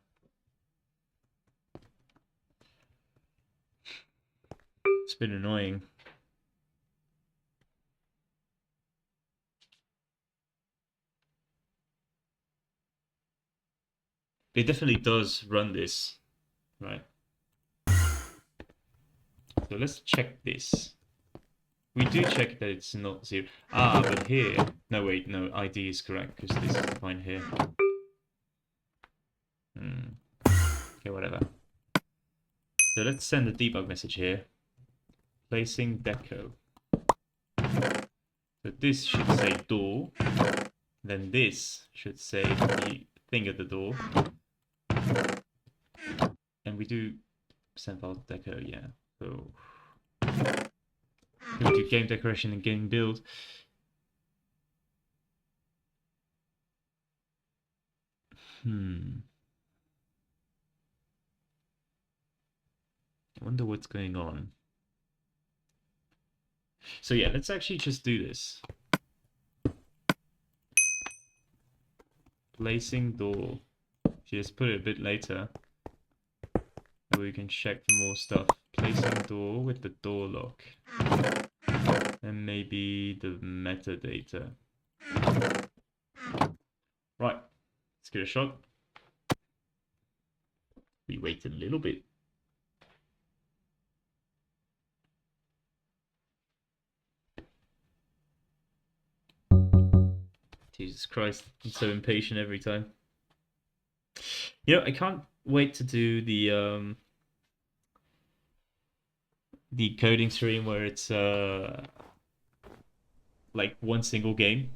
It's been annoying. It definitely does run this, right? So let's check this. We do check that it's not 0. Ah, but here... No, wait, no, ID is correct, because this is defined here. Okay, whatever. So let's send a debug message here. Placing deco. So this should say door. Then this should say the thing at the door. And we do send file deco, yeah. So we do game decoration and game build. I wonder what's going on. So yeah, let's actually just do this. Placing door. Just put it a bit later. So we can check for more stuff. Placing door with the door lock. And maybe the metadata. Right, let's give it a shot. We wait a little bit. Jesus Christ, I'm so impatient every time. You know, I can't wait to do the coding stream where it's like one single game,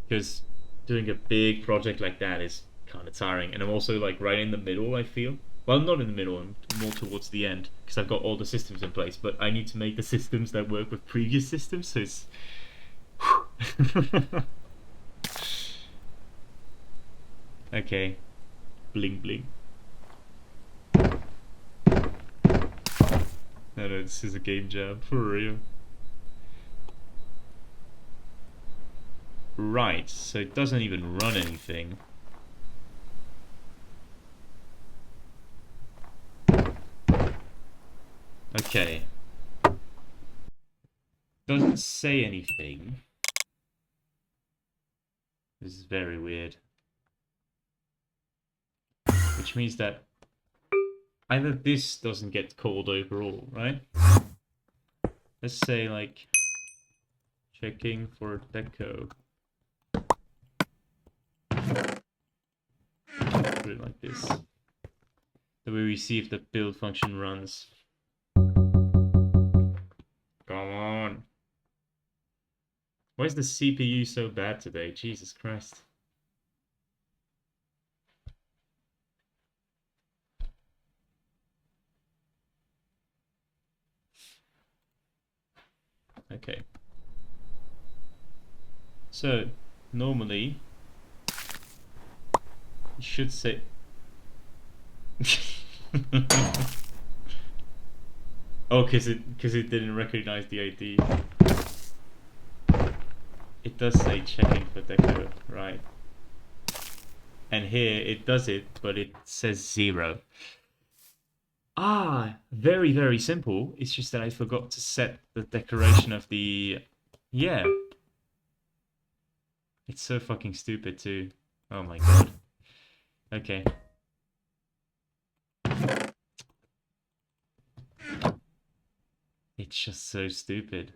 because doing a big project like that is kind of tiring, and I'm also like right in the middle, I feel. Well, not in the middle, I'm more towards the end, because I've got all the systems in place, but I need to make the systems that work with previous systems, so it's... Okay. Bling bling. No, this is a game jam, for real. Right, so it doesn't even run anything. Okay. Doesn't say anything. This is very weird. Which means that either this doesn't get called overall, right? Let's say like checking for deco. Put it like this. The way we see if the build function runs. Come on. Why is the CPU so bad today? Jesus Christ. Okay. So, normally, you should say... Oh, because it didn't recognize the ID. It does say checking for deco, right? And here it does it, but it says 0. Ah, very, very simple. It's just that I forgot to set the decoration of the... Yeah. It's so fucking stupid too. Oh my god. Okay. It's just so stupid.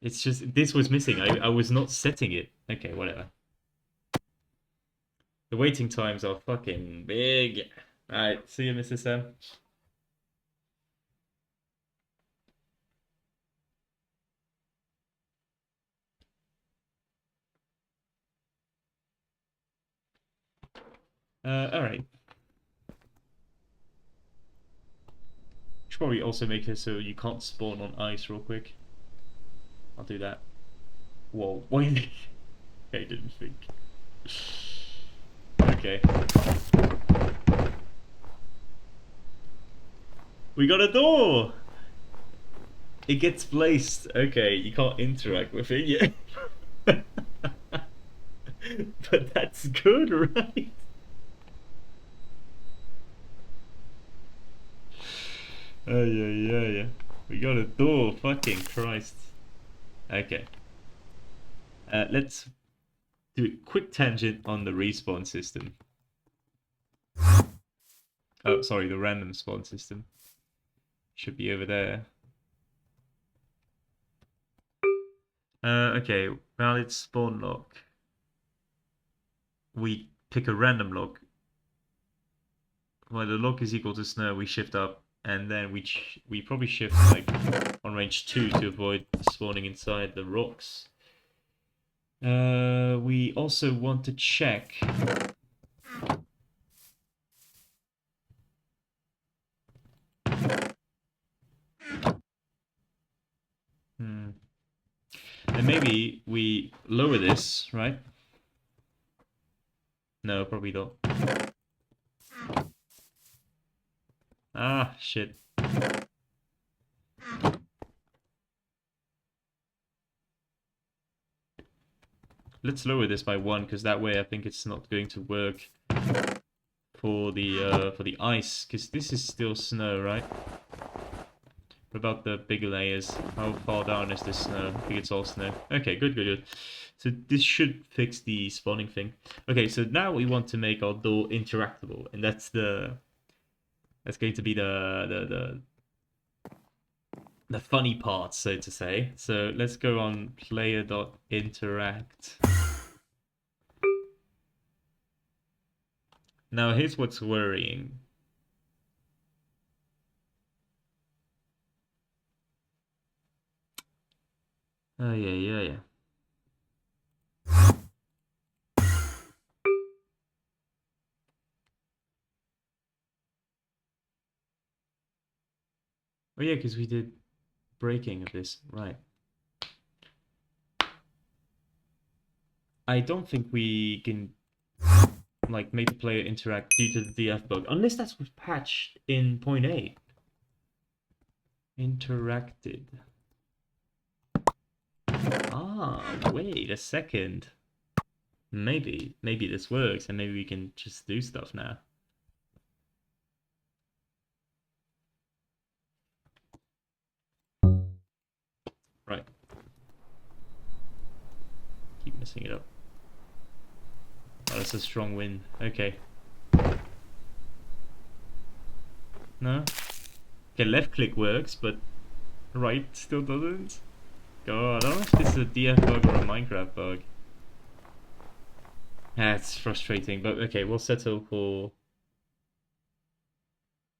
It's just, this was missing. I was not setting it. Okay, whatever. The waiting times are fucking big. Alright, see you, Mr. Sam. Alright. Should probably also make it so you can't spawn on ice real quick. I'll do that. Whoa, why? I didn't think. Okay. We got a door! It gets placed. Okay, you can't interact with it yet. But that's good, right? Oh, yeah. We got a door. Fucking Christ. Okay. Let's do a quick tangent on the respawn system. Oh, sorry, the random spawn system. Should be over there. Okay, valid spawn lock. We pick a random lock. When the lock is equal to snow, we shift up, and then we probably shift like on range 2 to avoid spawning inside the rocks. We also want to check. And maybe we lower this, right? No, probably not. Ah, shit. Let's lower this by 1, because that way I think it's not going to work for the ice, because this is still snow, right? What about the bigger layers? How far down is this snow? I think it's all snow. Okay, good. So this should fix the spawning thing. Okay, so now we want to make our door interactable, and that's going to be the funny part, so to say. So let's go on player.interact. Now here's what's worrying. Oh yeah. Oh yeah, because we did breaking of this, right? I don't think we can like make the player interact due to the DF bug, unless that's was patched in 0.8. Interacted. Ah, wait a second. Maybe this works, and maybe we can just do stuff now. Right. Keep messing it up. Oh, that's a strong win. Okay. No? Okay, left click works, but right still doesn't? God, I don't know if this is a DF bug or a Minecraft bug. That's frustrating, but okay, we'll settle for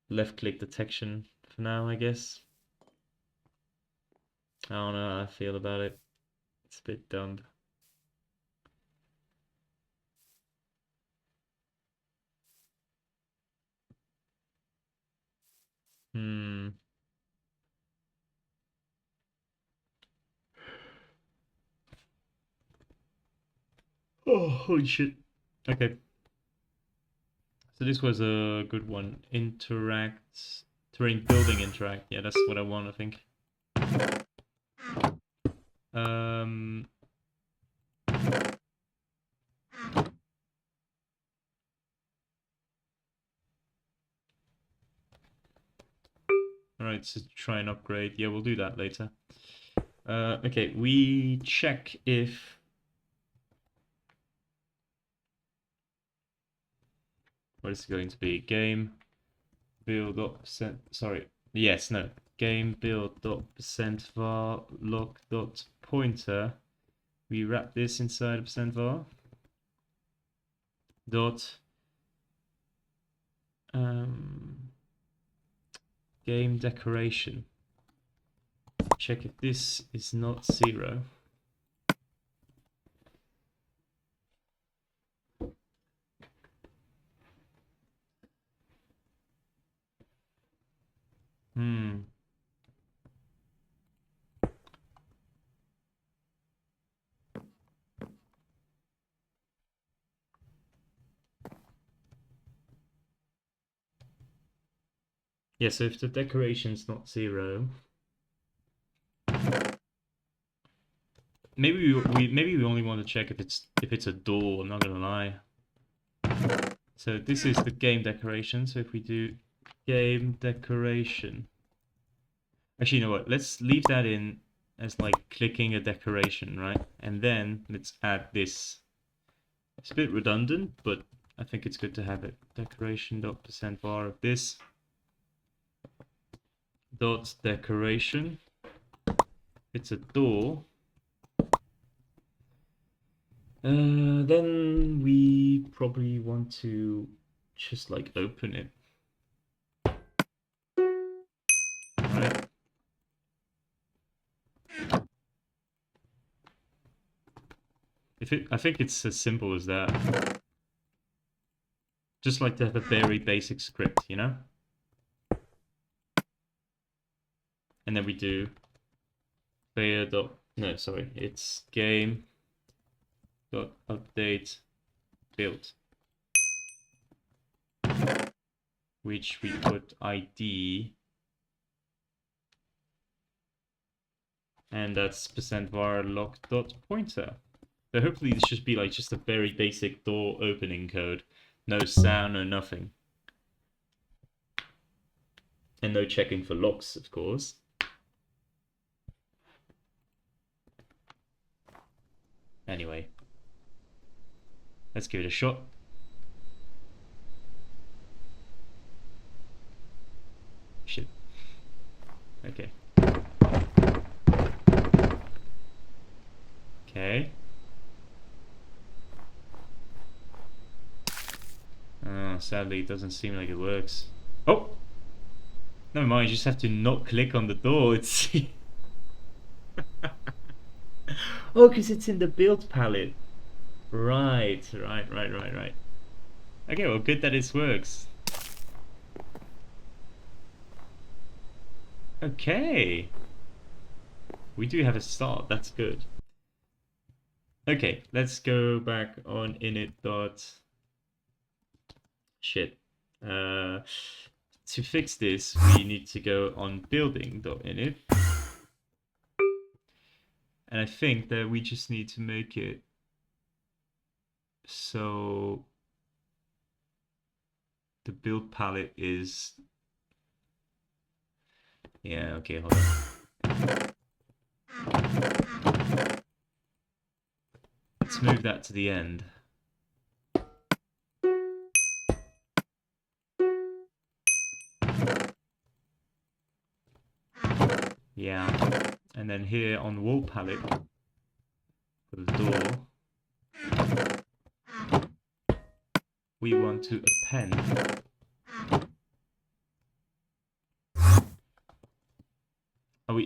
left click detection for now, I guess. I don't know how I feel about it. It's a bit dumb. Hmm. Oh, holy shit. Okay. So this was a good one. Interact. Terrain building interact. Yeah, that's what I want, I think. Um. Alright, so try and upgrade. Yeah, we'll do that later. Okay, we check if... What is it going to be? Game build dot percent... Sorry. Yes, no. Game build dot percent var lock dot pointer. We wrap this inside a percent var. Dot... game decoration. Check if this is not 0. Yeah, so if the decoration's not 0, maybe we only want to check if it's a door. I'm not gonna lie. So this is the game decoration. So if we do game decoration, actually, you know what? Let's leave that in as like clicking a decoration, right? And then let's add this. It's a bit redundant, but I think it's good to have it. Decoration.%var of this dot decoration. It's a door. Then we probably want to just like open it. Right. I think it's as simple as that. Just like to have a very basic script, you know? And then we do it's game dot update build, which we put ID, and that's %var lock dot pointer. So hopefully this should be like just a very basic door opening code. No sound, no nothing. And no checking for locks, of course. Anyway, let's give it a shot. Shit. Okay. Okay. Oh, sadly, it doesn't seem like it works. Oh! Never mind, you just have to not click on the door. It's... oh, because it's in the build palette. Right. Okay, well, good that it works. Okay. We do have a start, that's good. Okay, let's go back on init dot... Shit. To fix this, we need to go on building.init. And I think that we just need to make it so the build palette is... Yeah, okay, hold on. Let's move that to the end. Yeah. And then here on wall palette for the door, we want to append.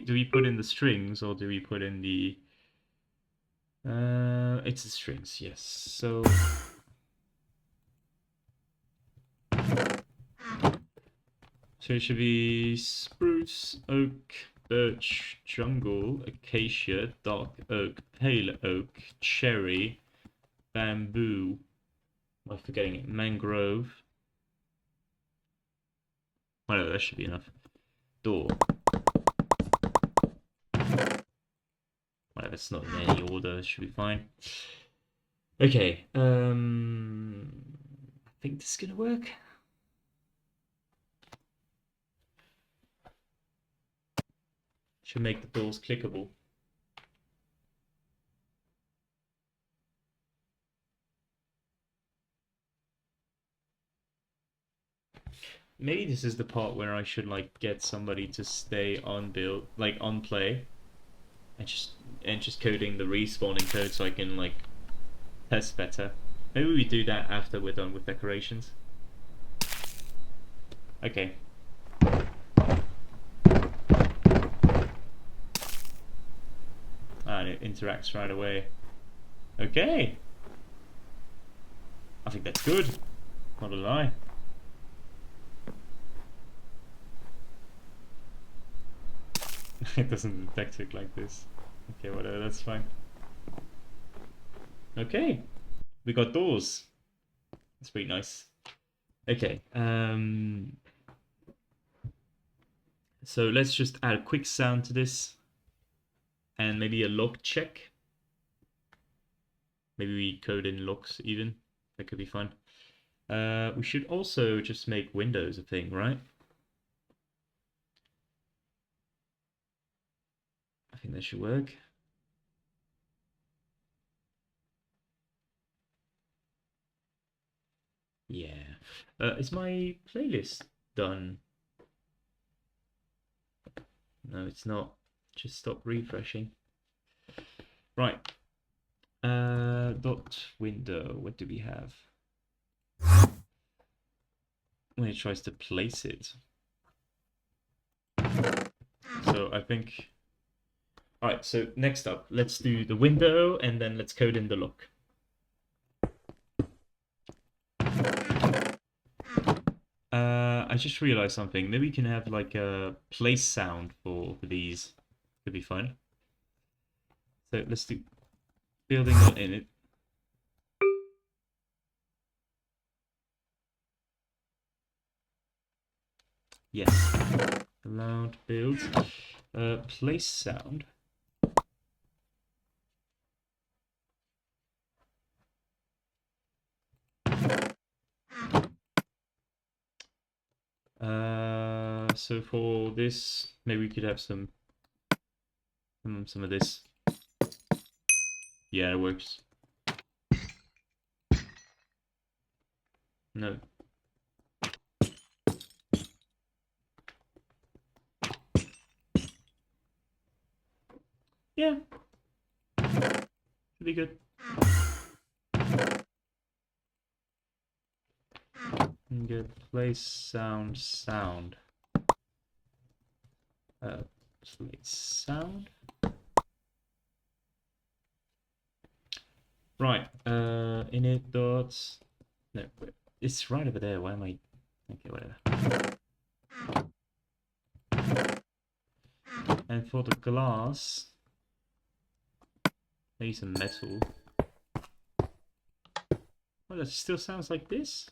Do we put in the strings or do we put in the... it's the strings, yes. So it should be spruce, oak, birch, jungle, acacia, dark oak, pale oak, cherry, bamboo. Am I forgetting it? Mangrove. Whatever, that should be enough. Door. Whatever, it's not in any order, it should be fine. Okay, I think this is gonna work. Should make the doors clickable. Maybe this is the part where I should like get somebody to stay on build, like on play, and just coding the respawning code so I can like test better. Maybe we do that after we're done with decorations. Okay. And it interacts right away. Okay. I think that's good. Not a lie. It doesn't detect it like this. Okay, whatever, that's fine. Okay. We got doors. That's pretty nice. Okay. So let's just add a quick sound to this and maybe a lock check. Maybe we code in locks even. That could be fun. We should also just make windows a thing, right? I think that should work. Yeah. Is my playlist done? No, it's not. Just stop refreshing. Right. Dot window. What do we have? When it tries to place it. So I think. All right. So next up, let's do the window, and then let's code in the lock. I just realized something. Maybe we can have like a place sound for these. Could be fun. So let's do building dot init. Yes. Loud build. Place sound. So for this, maybe we could have some of this. Yeah, it works. No. Yeah. Should be good. And get place sound. Place sound. Right. Init dots. No, it's right over there. Why am I? Okay, whatever. And for the glass, maybe some metal. Oh, that still sounds like this.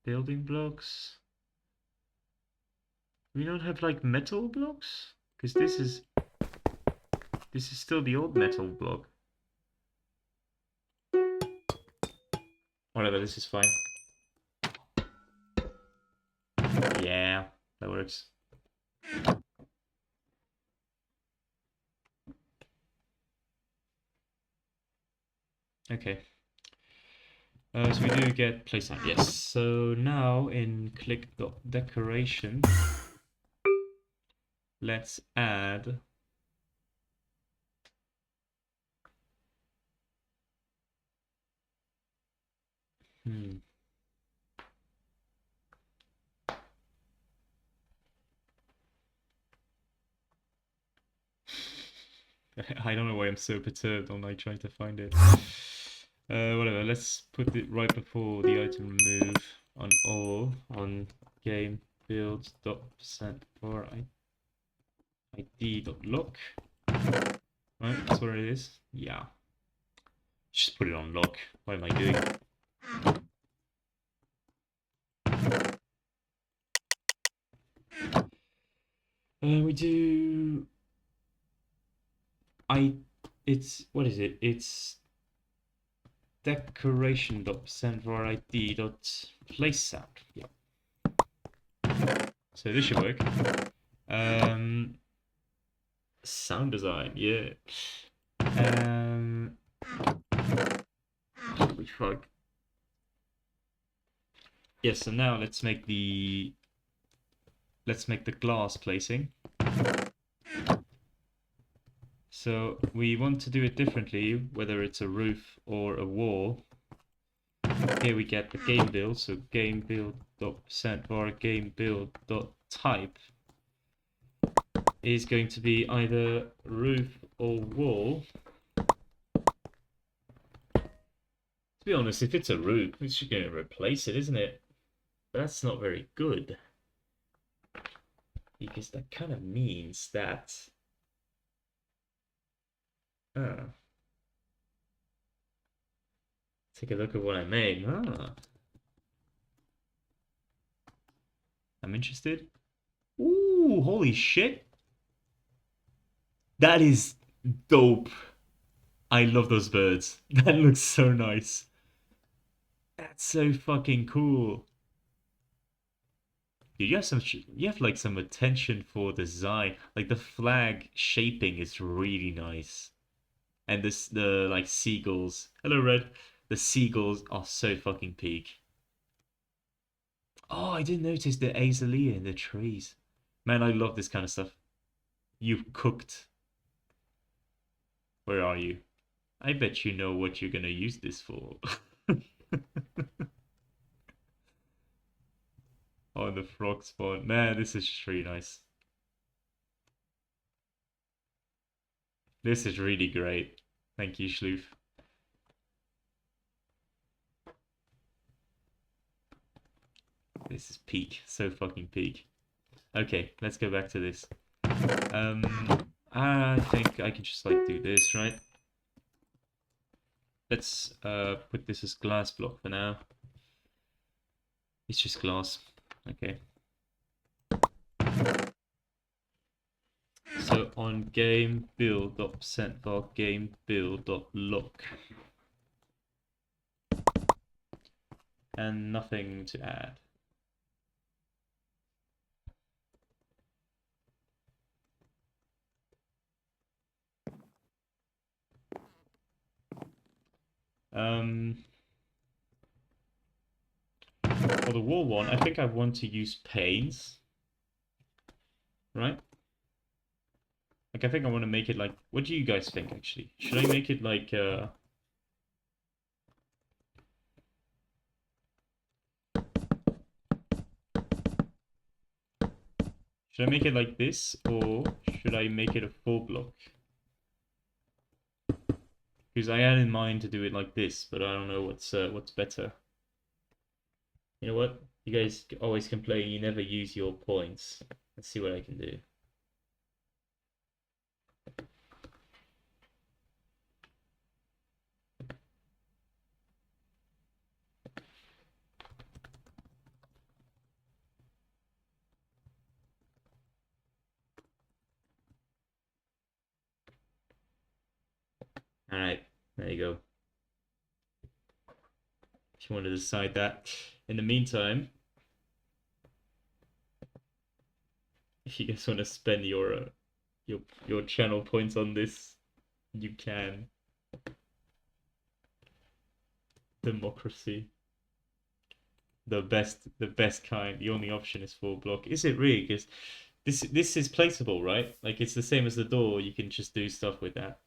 Building blocks. We don't have like metal blocks? Because this is still the old metal block. Whatever, this is fine. Yeah, that works. Okay. So we do get place sound. Yes. So now in click.decoration, let's add I don't know why I'm so perturbed on like trying to find it. Whatever, let's put it right before the item move on all on game build dot percent for id dot lock. Right, that's what it is. Yeah. Just put it on lock. What am I doing? We do it's what is it? It's decoration dot percent var id dot place sound. Yeah. So this should work. Sound design, yeah. Holy fuck. Yes, so now let's make the glass placing. So we want to do it differently, whether it's a roof or a wall. Here we get the game build, so game build dot percent var game build dot type is going to be either roof or wall. To be honest, if it's a roof, it's just going to replace it, isn't it? But that's not very good, because that kind of means that Uh, take a look at what I made. I'm interested. Ooh, holy shit. That is dope. I love those birds. That looks so nice. That's so fucking cool. Dude, you have like some attention for design. Like the flag shaping is really nice. And the like seagulls. Hello, Red. The seagulls are so fucking peak. Oh, I didn't notice the azalea in the trees. Man, I love this kind of stuff. You've cooked. Where are you? I bet you know what you're gonna use this for. Oh, the frog spawn. Man, this is just really nice. This is really great. Thank you, Schloof. This is peak. So fucking peak. Okay, let's go back to this. I think I can just like do this, right? Let's put this as glass block for now. It's just glass. Okay. So on game build.percent game build.look. And nothing to add. For the wall one, I think I want to use panes. Right? Like I think I want to make it like, what do you guys think actually? Should I make it like should I make it like this or should I make it a full block? Because I had in mind to do it like this, but I don't know what's better. You know what? You guys always complain you never use your points. Let's see what I can do. Alright, there you go. If you want to decide that. In the meantime, if you guys want to spend your channel points on this, you can. Democracy. The best kind. The only option is full block. Is it really? Because this is placeable, right? Like it's the same as the door. You can just do stuff with that.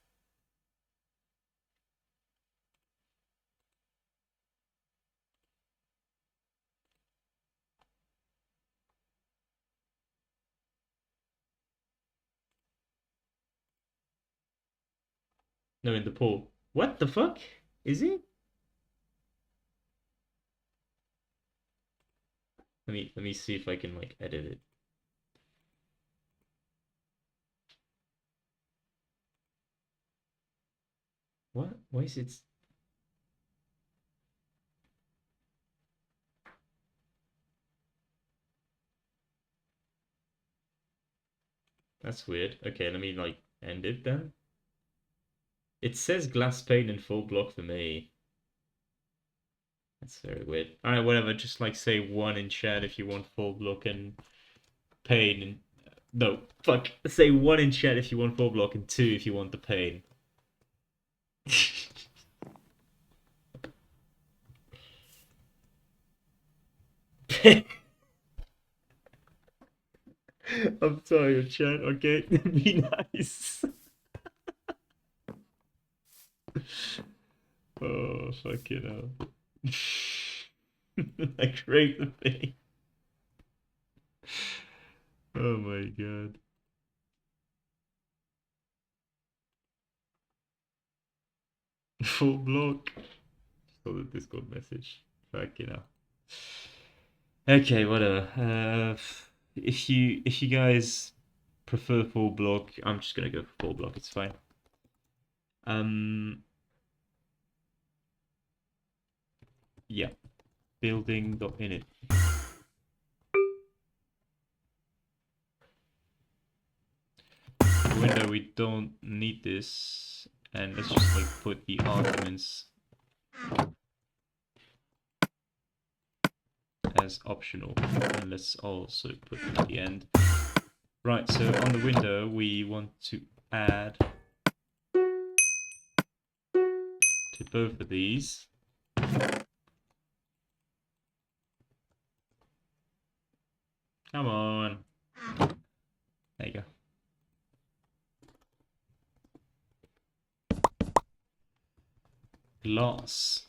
No, in the pool. What the fuck? Is it? Let me see if I can like edit it. What? Why is it? That's weird. Okay, let me like end it then. It says glass pane in full block for me. That's very weird. Alright, whatever. Just like say one in chat if you want full block and pane and no, fuck. Say one in chat if you want full block and two if you want the pane. I'm tired, chat. Okay, be nice. Oh, fucking hell. I crave the pain. Oh my god. Full block. Saw the Discord message. Fucking hell. Okay, whatever. If you guys prefer full block, I'm just gonna go for full block. It's fine. Yeah, building.init. Window, we don't need this, and let's just like put the arguments as optional, and let's also put it at the end. Right, so on the window we want to add to both of these come on, there you go. Glass.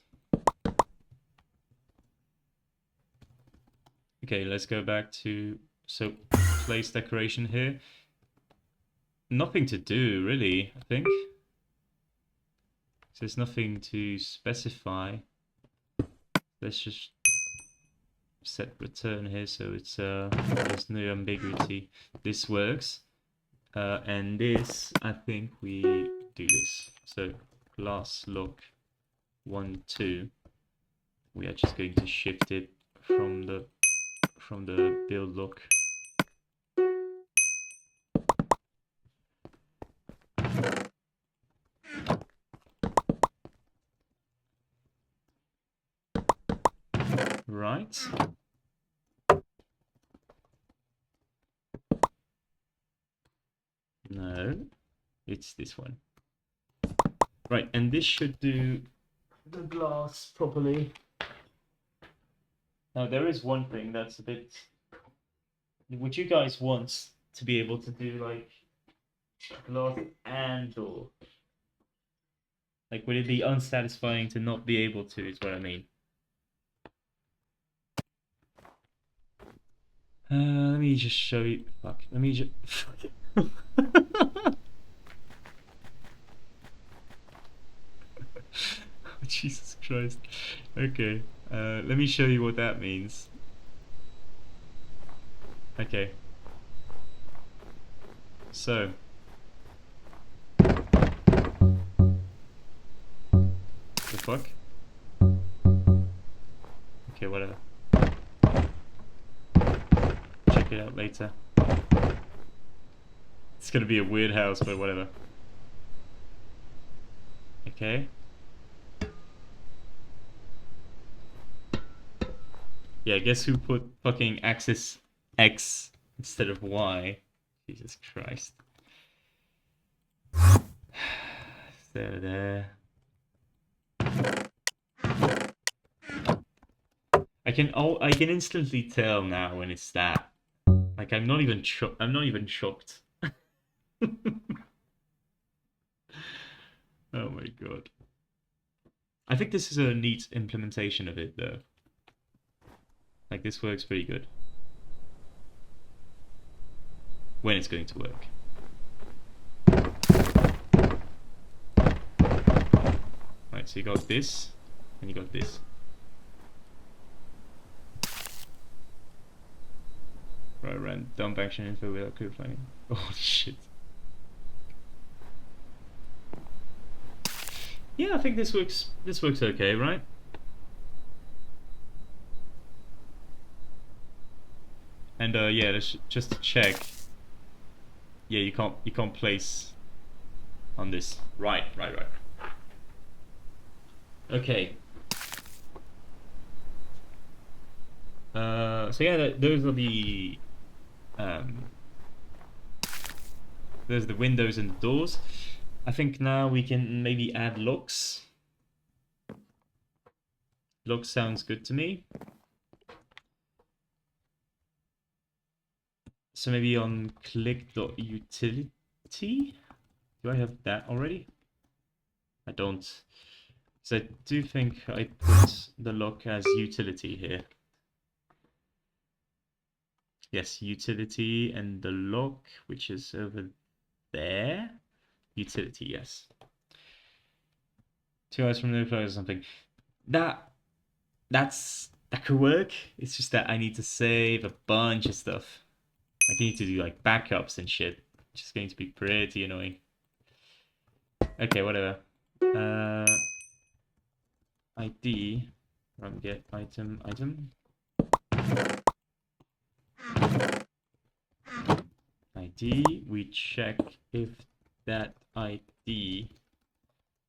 Okay, let's go back to, so place decoration here. Nothing to do really, I think. So there's nothing to specify. Let's just set return here so it's there's no ambiguity. This works. And this, I think we do this. So glass look 1, 2. We are just going to shift it from the build look. Right. No, it's this one. Right, and this should do the glass properly. Now there is one thing that's a bit. Would you guys want to be able to do like glass and door? Like, would it be unsatisfying to not be able to? Is what I mean. Let me just show you. Fuck. Let me just. Jesus Christ. Okay. Let me show you what that means. Okay. So. The fuck? Okay, whatever. Check it out later. It's gonna be a weird house, but whatever. Okay. Yeah, guess who put fucking axis X instead of Y? Jesus Christ. There. I can instantly tell now when it's that. Like I'm not even shocked. Oh my god. I think this is a neat implementation of it though. Like this works pretty good. When it's going to work. Right, so you got this, and you got this. Right, ran dump action info without clear flagging. Oh shit. Yeah, I think this works okay, right? And yeah, let's just check. Yeah, you can't place on this. Right. Okay. So yeah, those are the there's the windows and the doors. I think now we can maybe add locks. Locks sounds good to me. So maybe on click.utility. Do I have that already? I don't. So I do think I put the lock as utility here. Yes, utility, and the lock, which is over there. Utility, yes. 2 hours from the flow or something. That could work. It's just that I need to save a bunch of stuff. I need to do like backups and shit. Which is going to be pretty annoying. Okay, whatever. ID from get item. ID, we check if that ID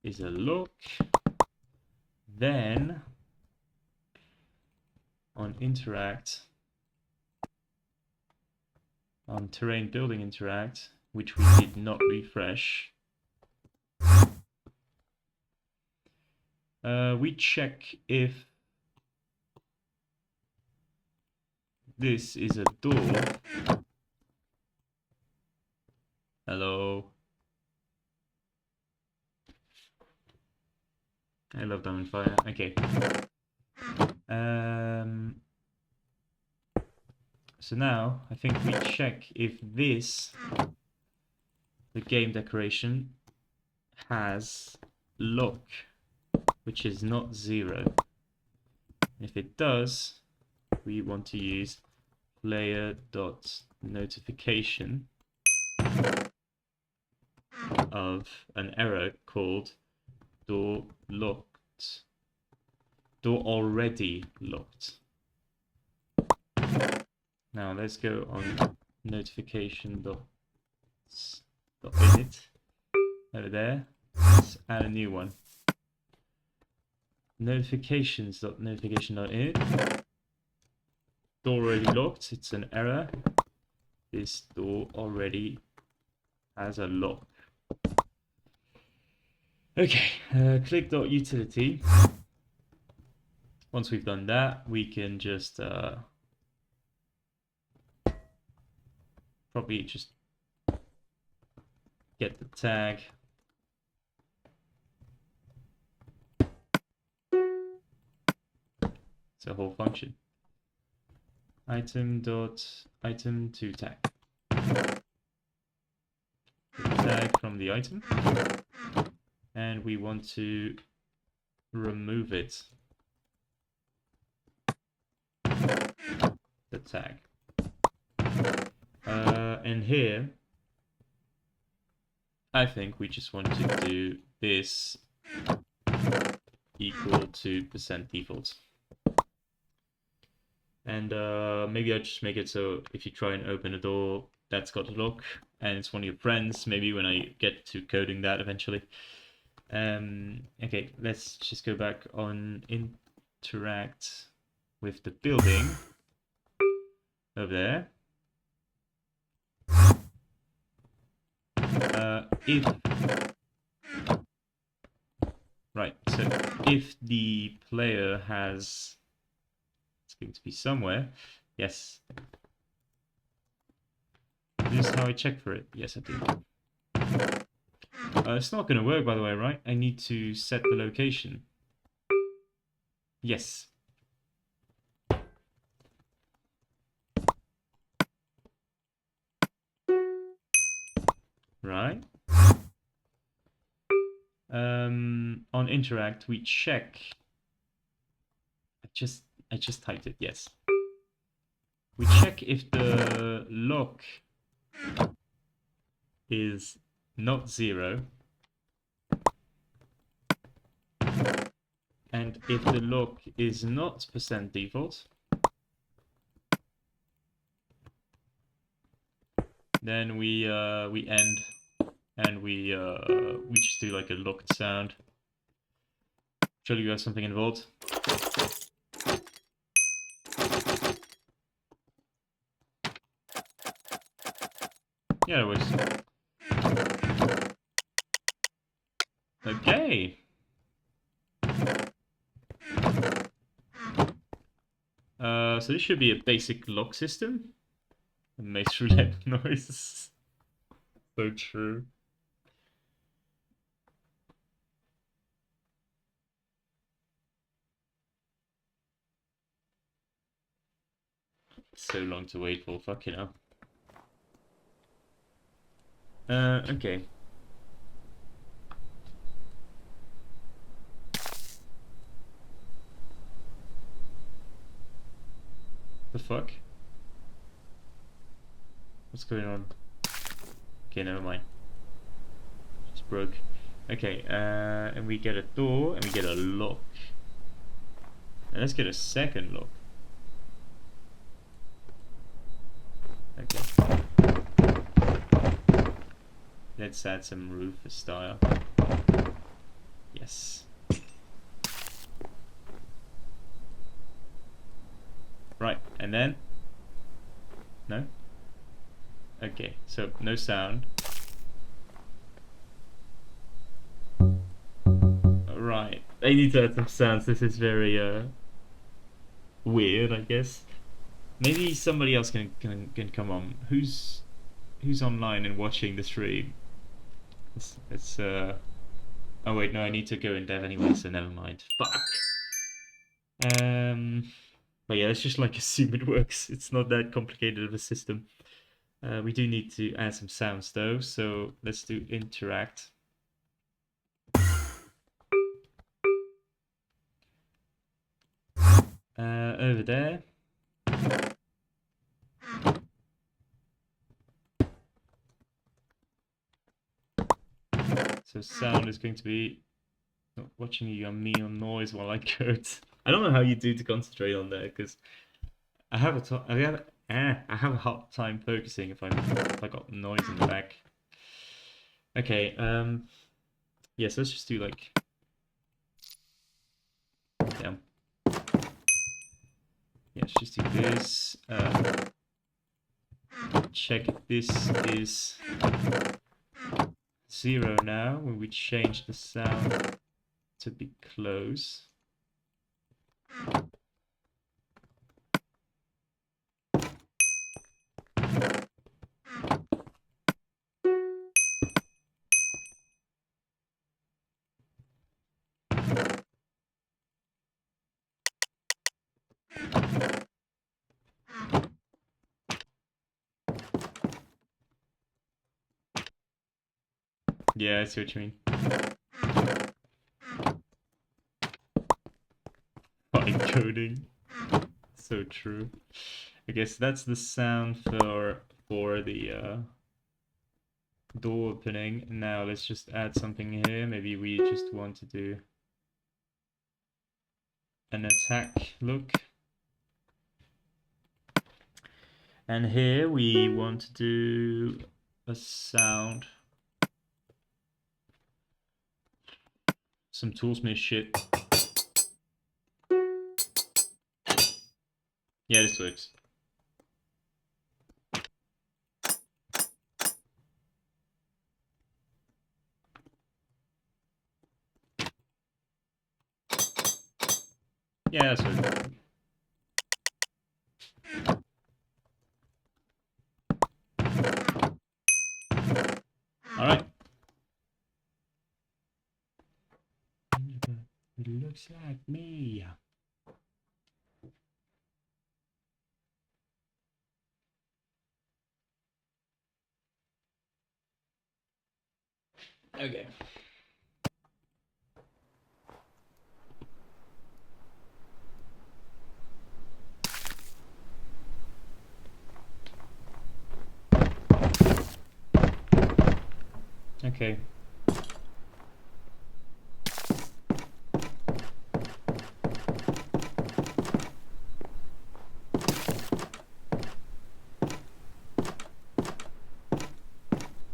is a look. Then on interact, on terrain building interact, which we did not refresh, we check if this is a door. Hello. I love Diamond Fire. Okay. So now I think we check if this, the game decoration, has lock, which is not 0. If it does, we want to use player.notification of an error called door locked, door already locked. Now let's go on notification.init over there. Let's add a new one. Notifications.notification.init. Door already locked. It's an error. This door already has a lock. Okay, click.utility. Once we've done that, we can just probably just get the tag. It's a whole function. Item to tag. The tag from the item, and we want to remove it. The tag. And here, I think we just want to do this equal to %default. And maybe I'll just make it so if you try and open a door that's got a lock and it's one of your friends, maybe when I get to coding that eventually. Okay, let's just go back on interact with the building over there. So if the player has, it's going to be somewhere. Yes. This is how I check for it. Yes, I did. It's not going to work, by the way, right? I need to set the location. Yes. Right. On interact, we check. I just typed it. Yes. We check if the lock is not 0, and if the lock is not %default, then we end, and we just do like a locked sound. Surely you have something involved. Yeah, it was. Okay. So this should be a basic lock system. It makes roulette noise. So true. So long to wait for, fucking hell. Okay. The fuck? What's going on? Okay, never mind. Just broke. Okay, and we get a door and we get a lock. And let's get a second lock. Okay. Let's add some roof style. Yes. Right, and then? No? Okay, so no sound. Right, I need to add some sounds. This is very weird, I guess. Maybe somebody else can come on. Who's online and watching the stream? It's oh wait, no, I need to go in dev anyway, so never mind. Fuck. But yeah, let's just like assume it works. It's not that complicated of a system. We do need to add some sounds though, so let's do interact. Over there. So sound is going to be not watching you on me on noise while I code. I don't know how you do to concentrate on there because I have I have a hard time focusing if I got noise in the back. Okay, yeah, so let's just do like damn. Yeah, let's just do this. Check if this is 0 now when we change the sound to be close. Yeah, I see what you mean. Fine coding. So true. I guess that's the sound for the door opening. Now let's just add something here. Maybe we just want to do an attack look. And here we want to do a sound. Some toolsmith shit. Yeah, this works. Yeah, that's works. Alright. It looks like me. Okay. Okay.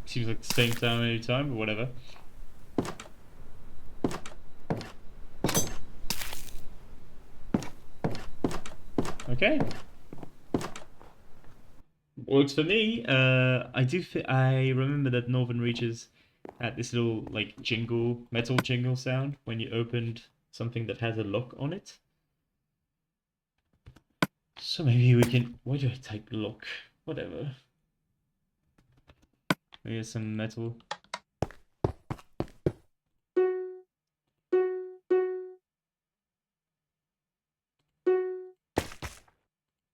Seems like the same sound every time, but whatever. Okay. Works for me. I remember that Northern Reaches had this little like jingle, metal jingle sound when you opened something that has a lock on it. So maybe we can. Why do I type lock? Whatever. Maybe some metal.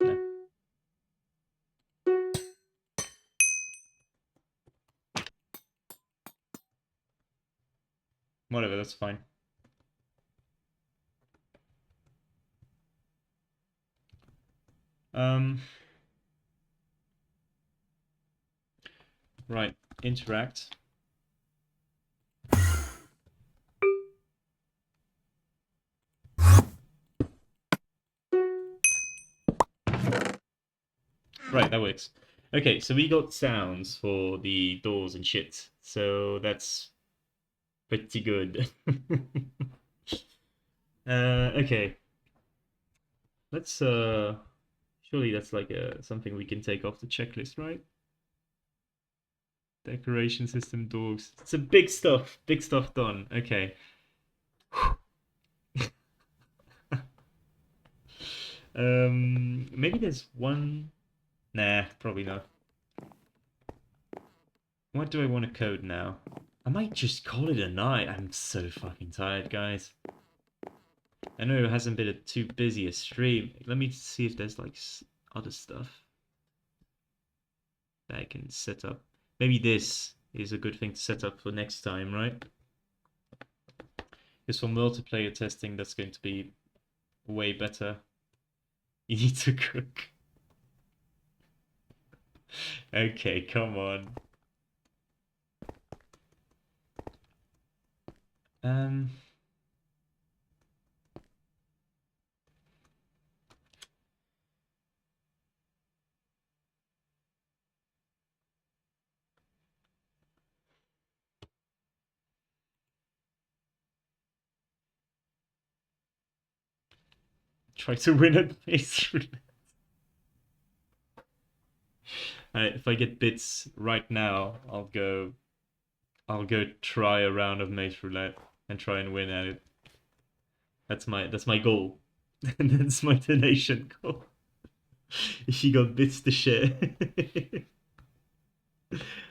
No. Whatever, that's fine. Right, interact. Right, that works. Okay, so we got sounds for the doors and shit. So that's pretty good. Okay. Let's surely that's like something we can take off the checklist, right? Decoration system, dogs. It's a big stuff done. Okay. Maybe there's one. Nah, probably not. What do I want to code now? I might just call it a night. I'm so fucking tired, guys. I know it hasn't been too busy a stream. Let me see if there's like other stuff that I can set up. Maybe this is a good thing to set up for next time, right? Because for multiplayer testing, that's going to be way better. You need to cook. Okay, come on. Um, Try to win at Maze Roulette. If I get bits right now, I'll go try a round of Maze Roulette and try and win at it. That's my goal. And that's my donation goal. If you got bits to share.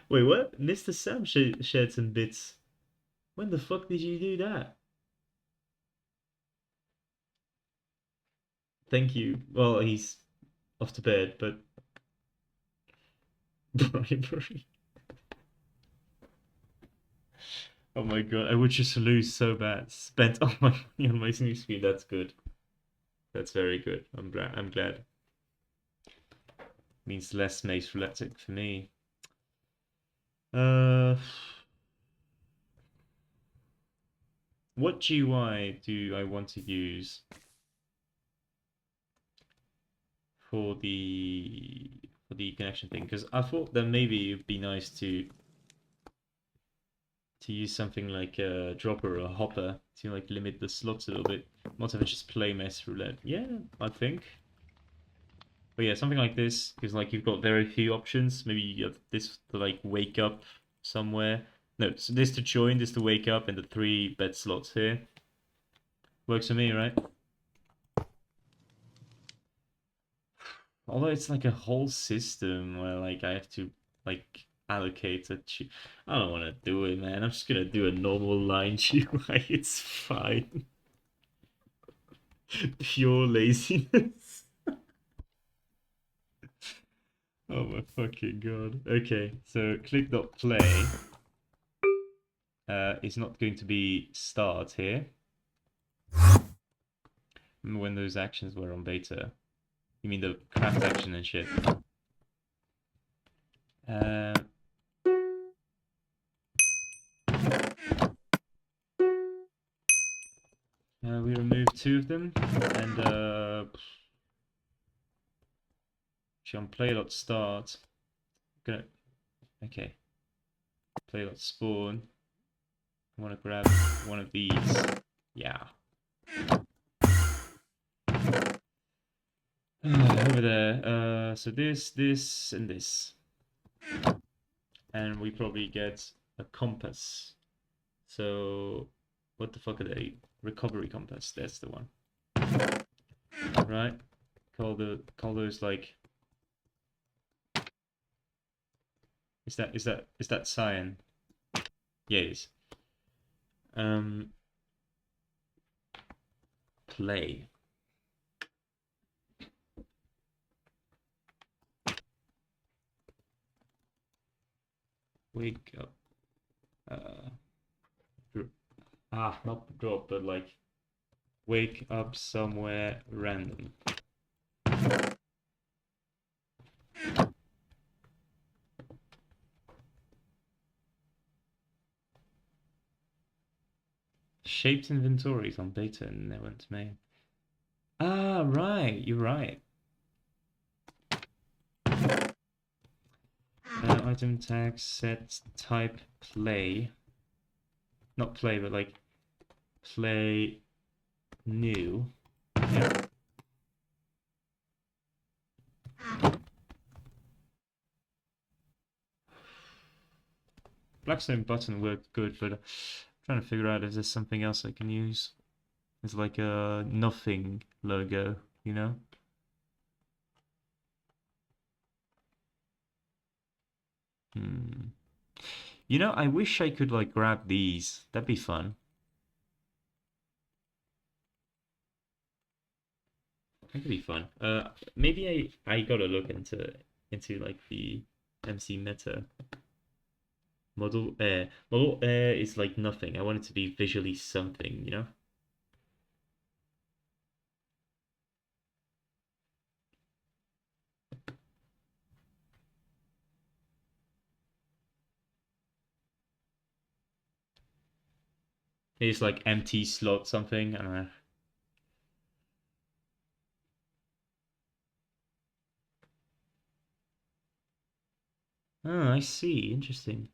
Wait, what? Mr. Sam shared some bits. When the fuck did you do that? Thank you. Well, he's off to bed, but bribery. Oh my god, I would just lose so bad. Spent all my money on my newsfeed. That's good. That's very good. I'm glad. Means less Mace Roulette for me. Uh, what GUI do I want to use for the connection thing? Because I thought that maybe it'd be nice to use something like a dropper or a hopper to like limit the slots a little bit. Not have it just play Mace Roulette. Yeah, I think. But yeah, something like this, because like you've got very few options. Maybe you have this to like wake up somewhere. No, so this to join, this to wake up, and the 3 bet slots here. Works for me, right? Although it's like a whole system where like I have to like allocate a I don't want to do it, man. I'm just gonna do a normal line GUI. It's fine. Pure laziness. Oh my fucking god. Okay, so click.play is not going to be start here. Remember when those actions were on beta? You mean the craft action and shit? Uh, we removed 2 of them, and actually on play.start, gonna okay, play.spawn. I want to grab one of these. Yeah. Over there. So this, and this. And we probably get a compass. So, what the fuck are they? Recovery compass. That's the one. Right? Call those like. Is that cyan? Yeah, it is. Play. Wake up. Not drop, but like wake up somewhere random. Shaped inventories on beta and they went to main. Ah, right, you're right. item tag set type play. Not play, but like play new. Yeah. Blackstone button worked good, but I'm trying to figure out if there's something else I can use. It's like a nothing logo, you know? Hmm. You know, I wish I could like grab these. That'd be fun. That could be fun. Maybe I gotta look into like the MC meta model air is like nothing. I want it to be visually something, you know? It's like empty slot something. I don't know. Oh, I see. Interesting.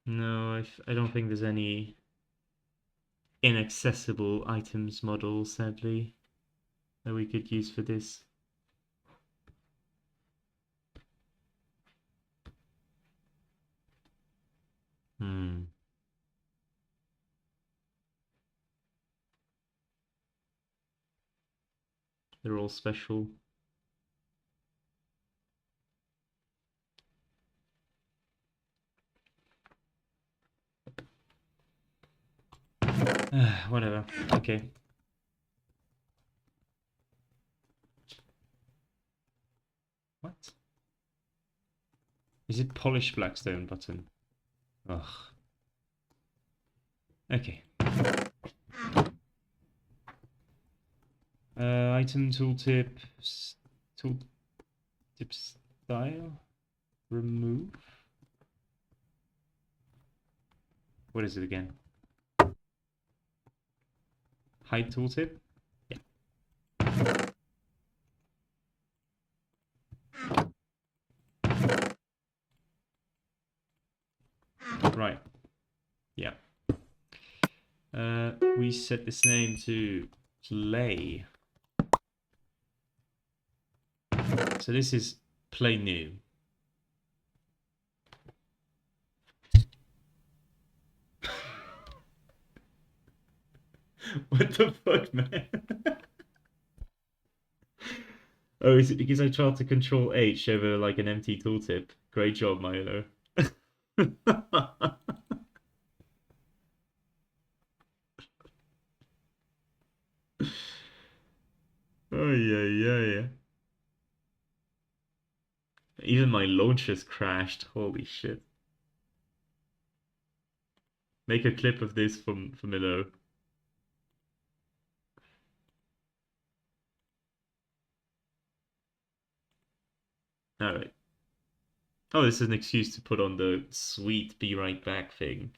No, I don't think there's any inaccessible items model, sadly, that we could use for this. Hmm. They're all special. Whatever. Okay. What? Is it polished blackstone button? Ugh. Okay. Item tooltip. Tooltip style. Remove. What is it again? Hide tooltip? Yeah. Right. Yeah. We set this name to play. So this is play new. What the fuck, man? Oh, is it because I tried to control H over like an empty tooltip? Great job, Milo. Oh yeah, yeah, yeah. Even my launchers crashed. Holy shit. Make a clip of this for Milo. Alright. Oh, this is an excuse to put on the sweet be right back thing.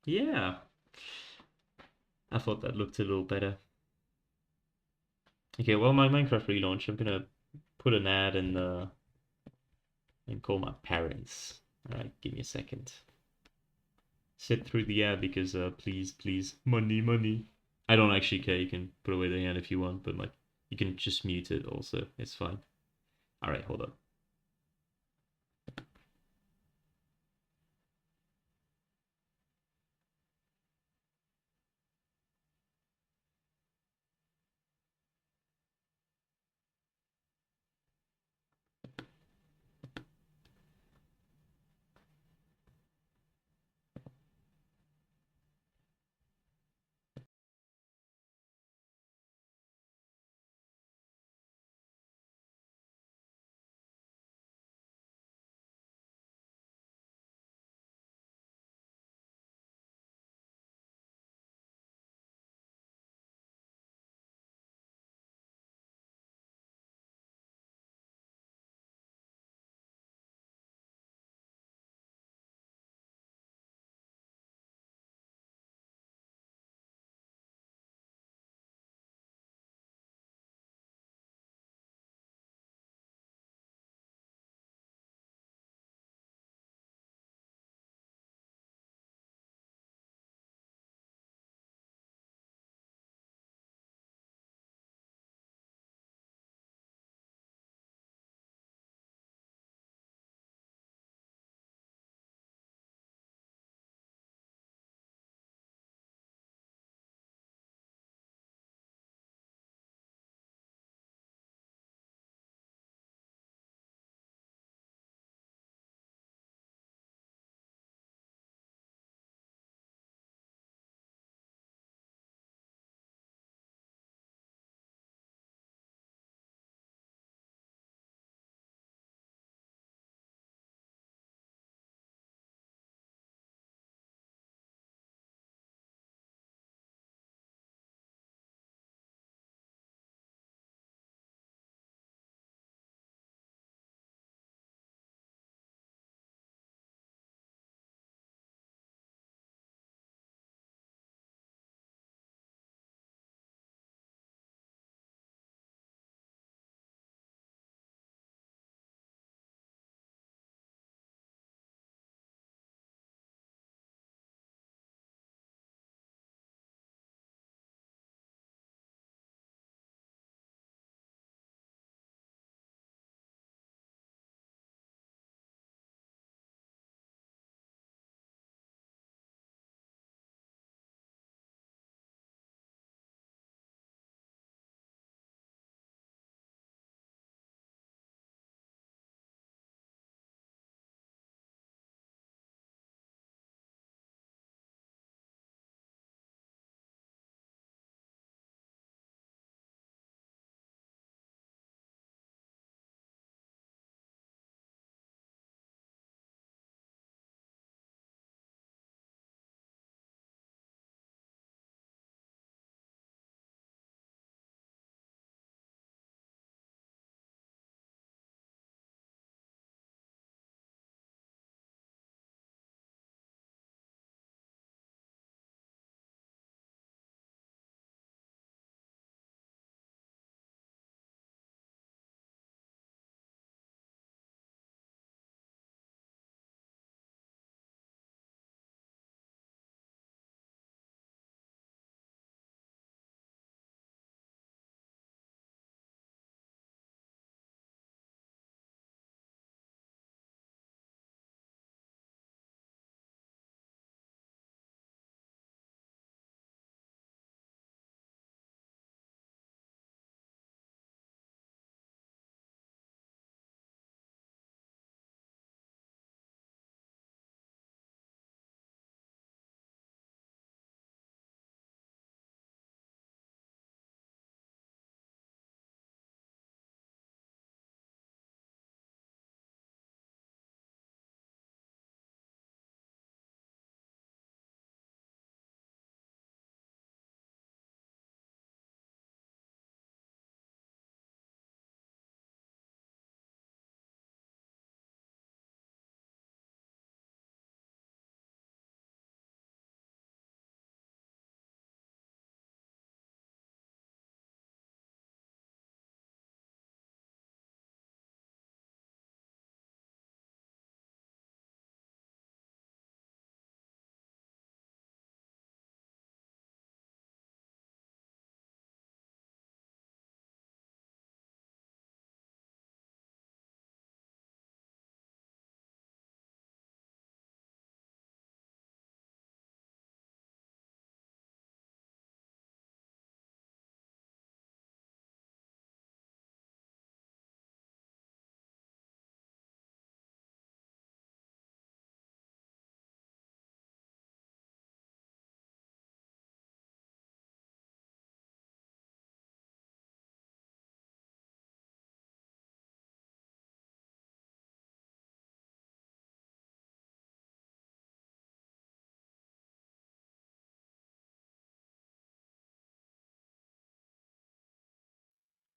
Yeah. I thought that looked a little better. Okay, well, my Minecraft relaunch, I'm gonna put an ad and call my parents. Alright, give me a second. Sit through the ad because, please, please, money, money. I don't actually care. You can put away the ad if you want, but like, you can just mute it also. It's fine. Alright, hold up.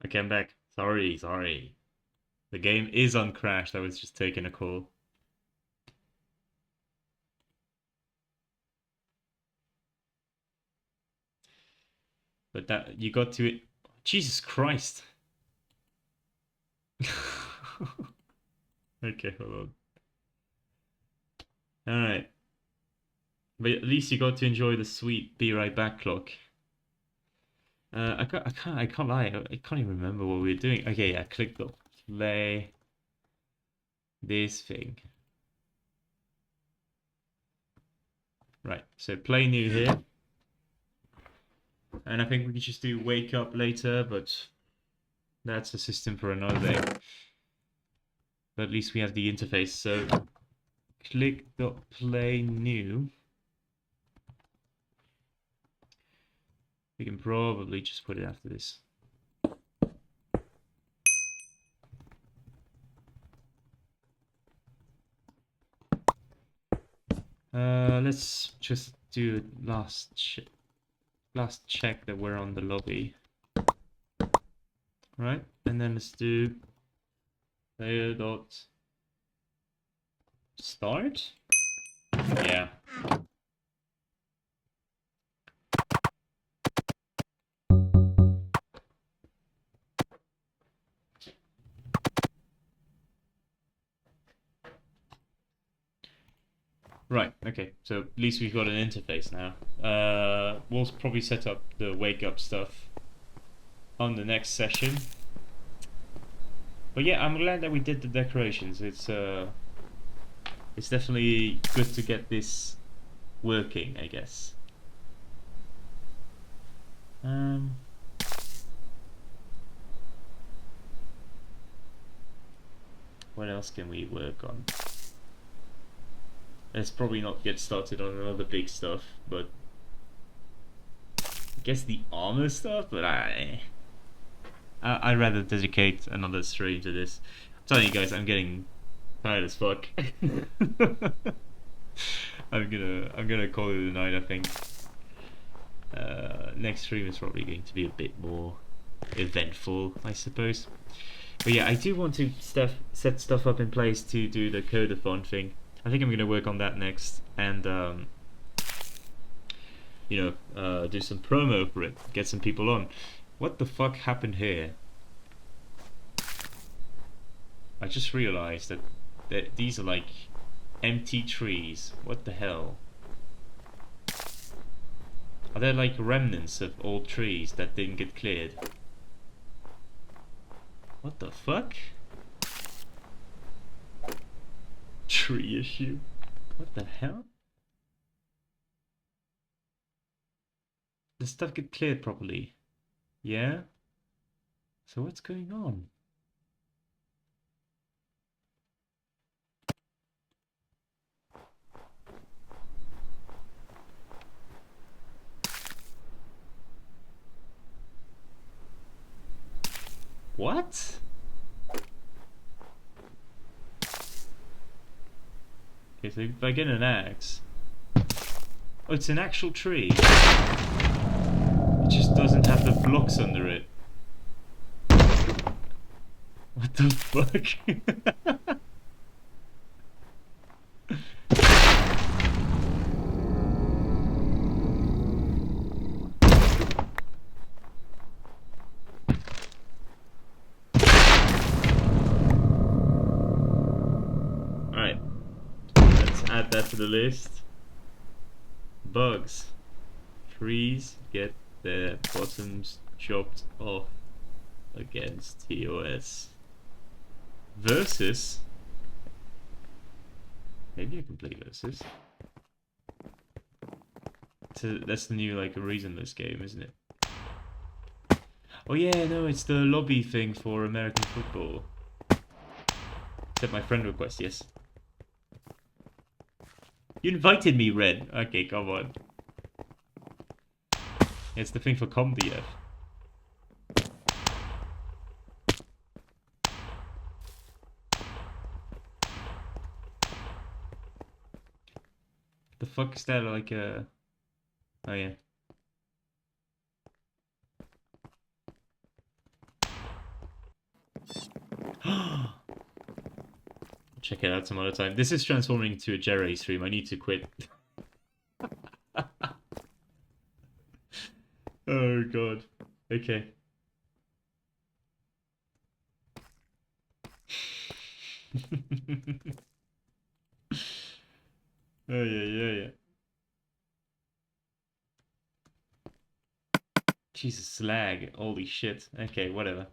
Okay, I'm back. Sorry. The game is uncrashed. I was just taking a call. But that you got to it. Jesus Christ. Okay, hold on. Alright. But at least you got to enjoy the sweet be right back clock. I can't lie. I can't even remember what we were doing. Okay, yeah, click the play this thing. Right, so play new here. And I think we could just do wake up later, but that's a system for another day. But at least we have the interface. So click the play new. We can probably just put it after this. Let's just do last check that we're on the lobby. Right, and then let's do player dot start. Yeah. Right, okay, so at least we've got an interface now. We'll probably set up the wake up stuff on the next session. But yeah, I'm glad that we did the decorations. It's definitely good to get this working, I guess. What else can we work on? Let's probably not get started on another big stuff, but I guess the armor stuff. But I'd rather dedicate another stream to this. I'm telling you guys, I'm getting tired as fuck. I'm gonna call it a night. I think next stream is probably going to be a bit more eventful, I suppose. But yeah, I do want to set stuff up in place to do the codathon thing. I think I'm gonna work on that next, and do some promo for it, get some people on. What the fuck happened here? I just realized that these are like empty trees. What the hell? Are there like remnants of old trees that didn't get cleared? What the fuck? Tree issue. What the hell? The stuff get cleared properly. Yeah? So what's going on? What? Okay, so if I get an axe... Oh, it's an actual tree. It just doesn't have the blocks under it. What the fuck? Alright, let's add that to the list. Bugs. Trees get their bottoms chopped off against TOS. Versus. Maybe I can play versus. So that's the new like reasonless game, isn't it? Oh yeah, no, it's the lobby thing for American football. Accept my friend request, yes. You invited me, Red. Okay, come on. It's the thing for ComDF. The fuck is that like a... Oh yeah. check it out some other time. This is transforming into a Jerry stream. I need to quit. Oh god. Okay. Oh yeah. Jesus, slag. Holy shit. Okay, whatever.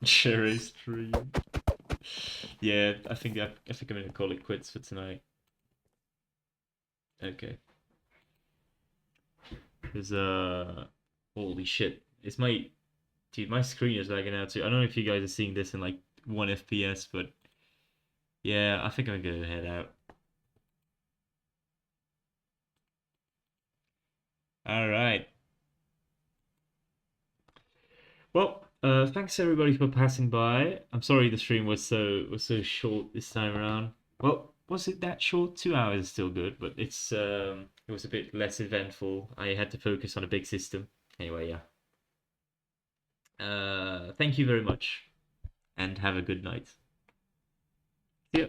Cherry stream. Yeah, I think I'm gonna call it quits for tonight. Okay. Cause holy shit. It's my dude, my screen is lagging out too. I don't know if you guys are seeing this in like 1 FPS, but yeah, I think I'm gonna head out. All right. Well, thanks everybody for passing by. I'm sorry the stream was so short this time around. Well, was it that short? 2 hours is still good, but it was a bit less eventful. I had to focus on a big system. Anyway, yeah. Thank you very much, and have a good night. See ya.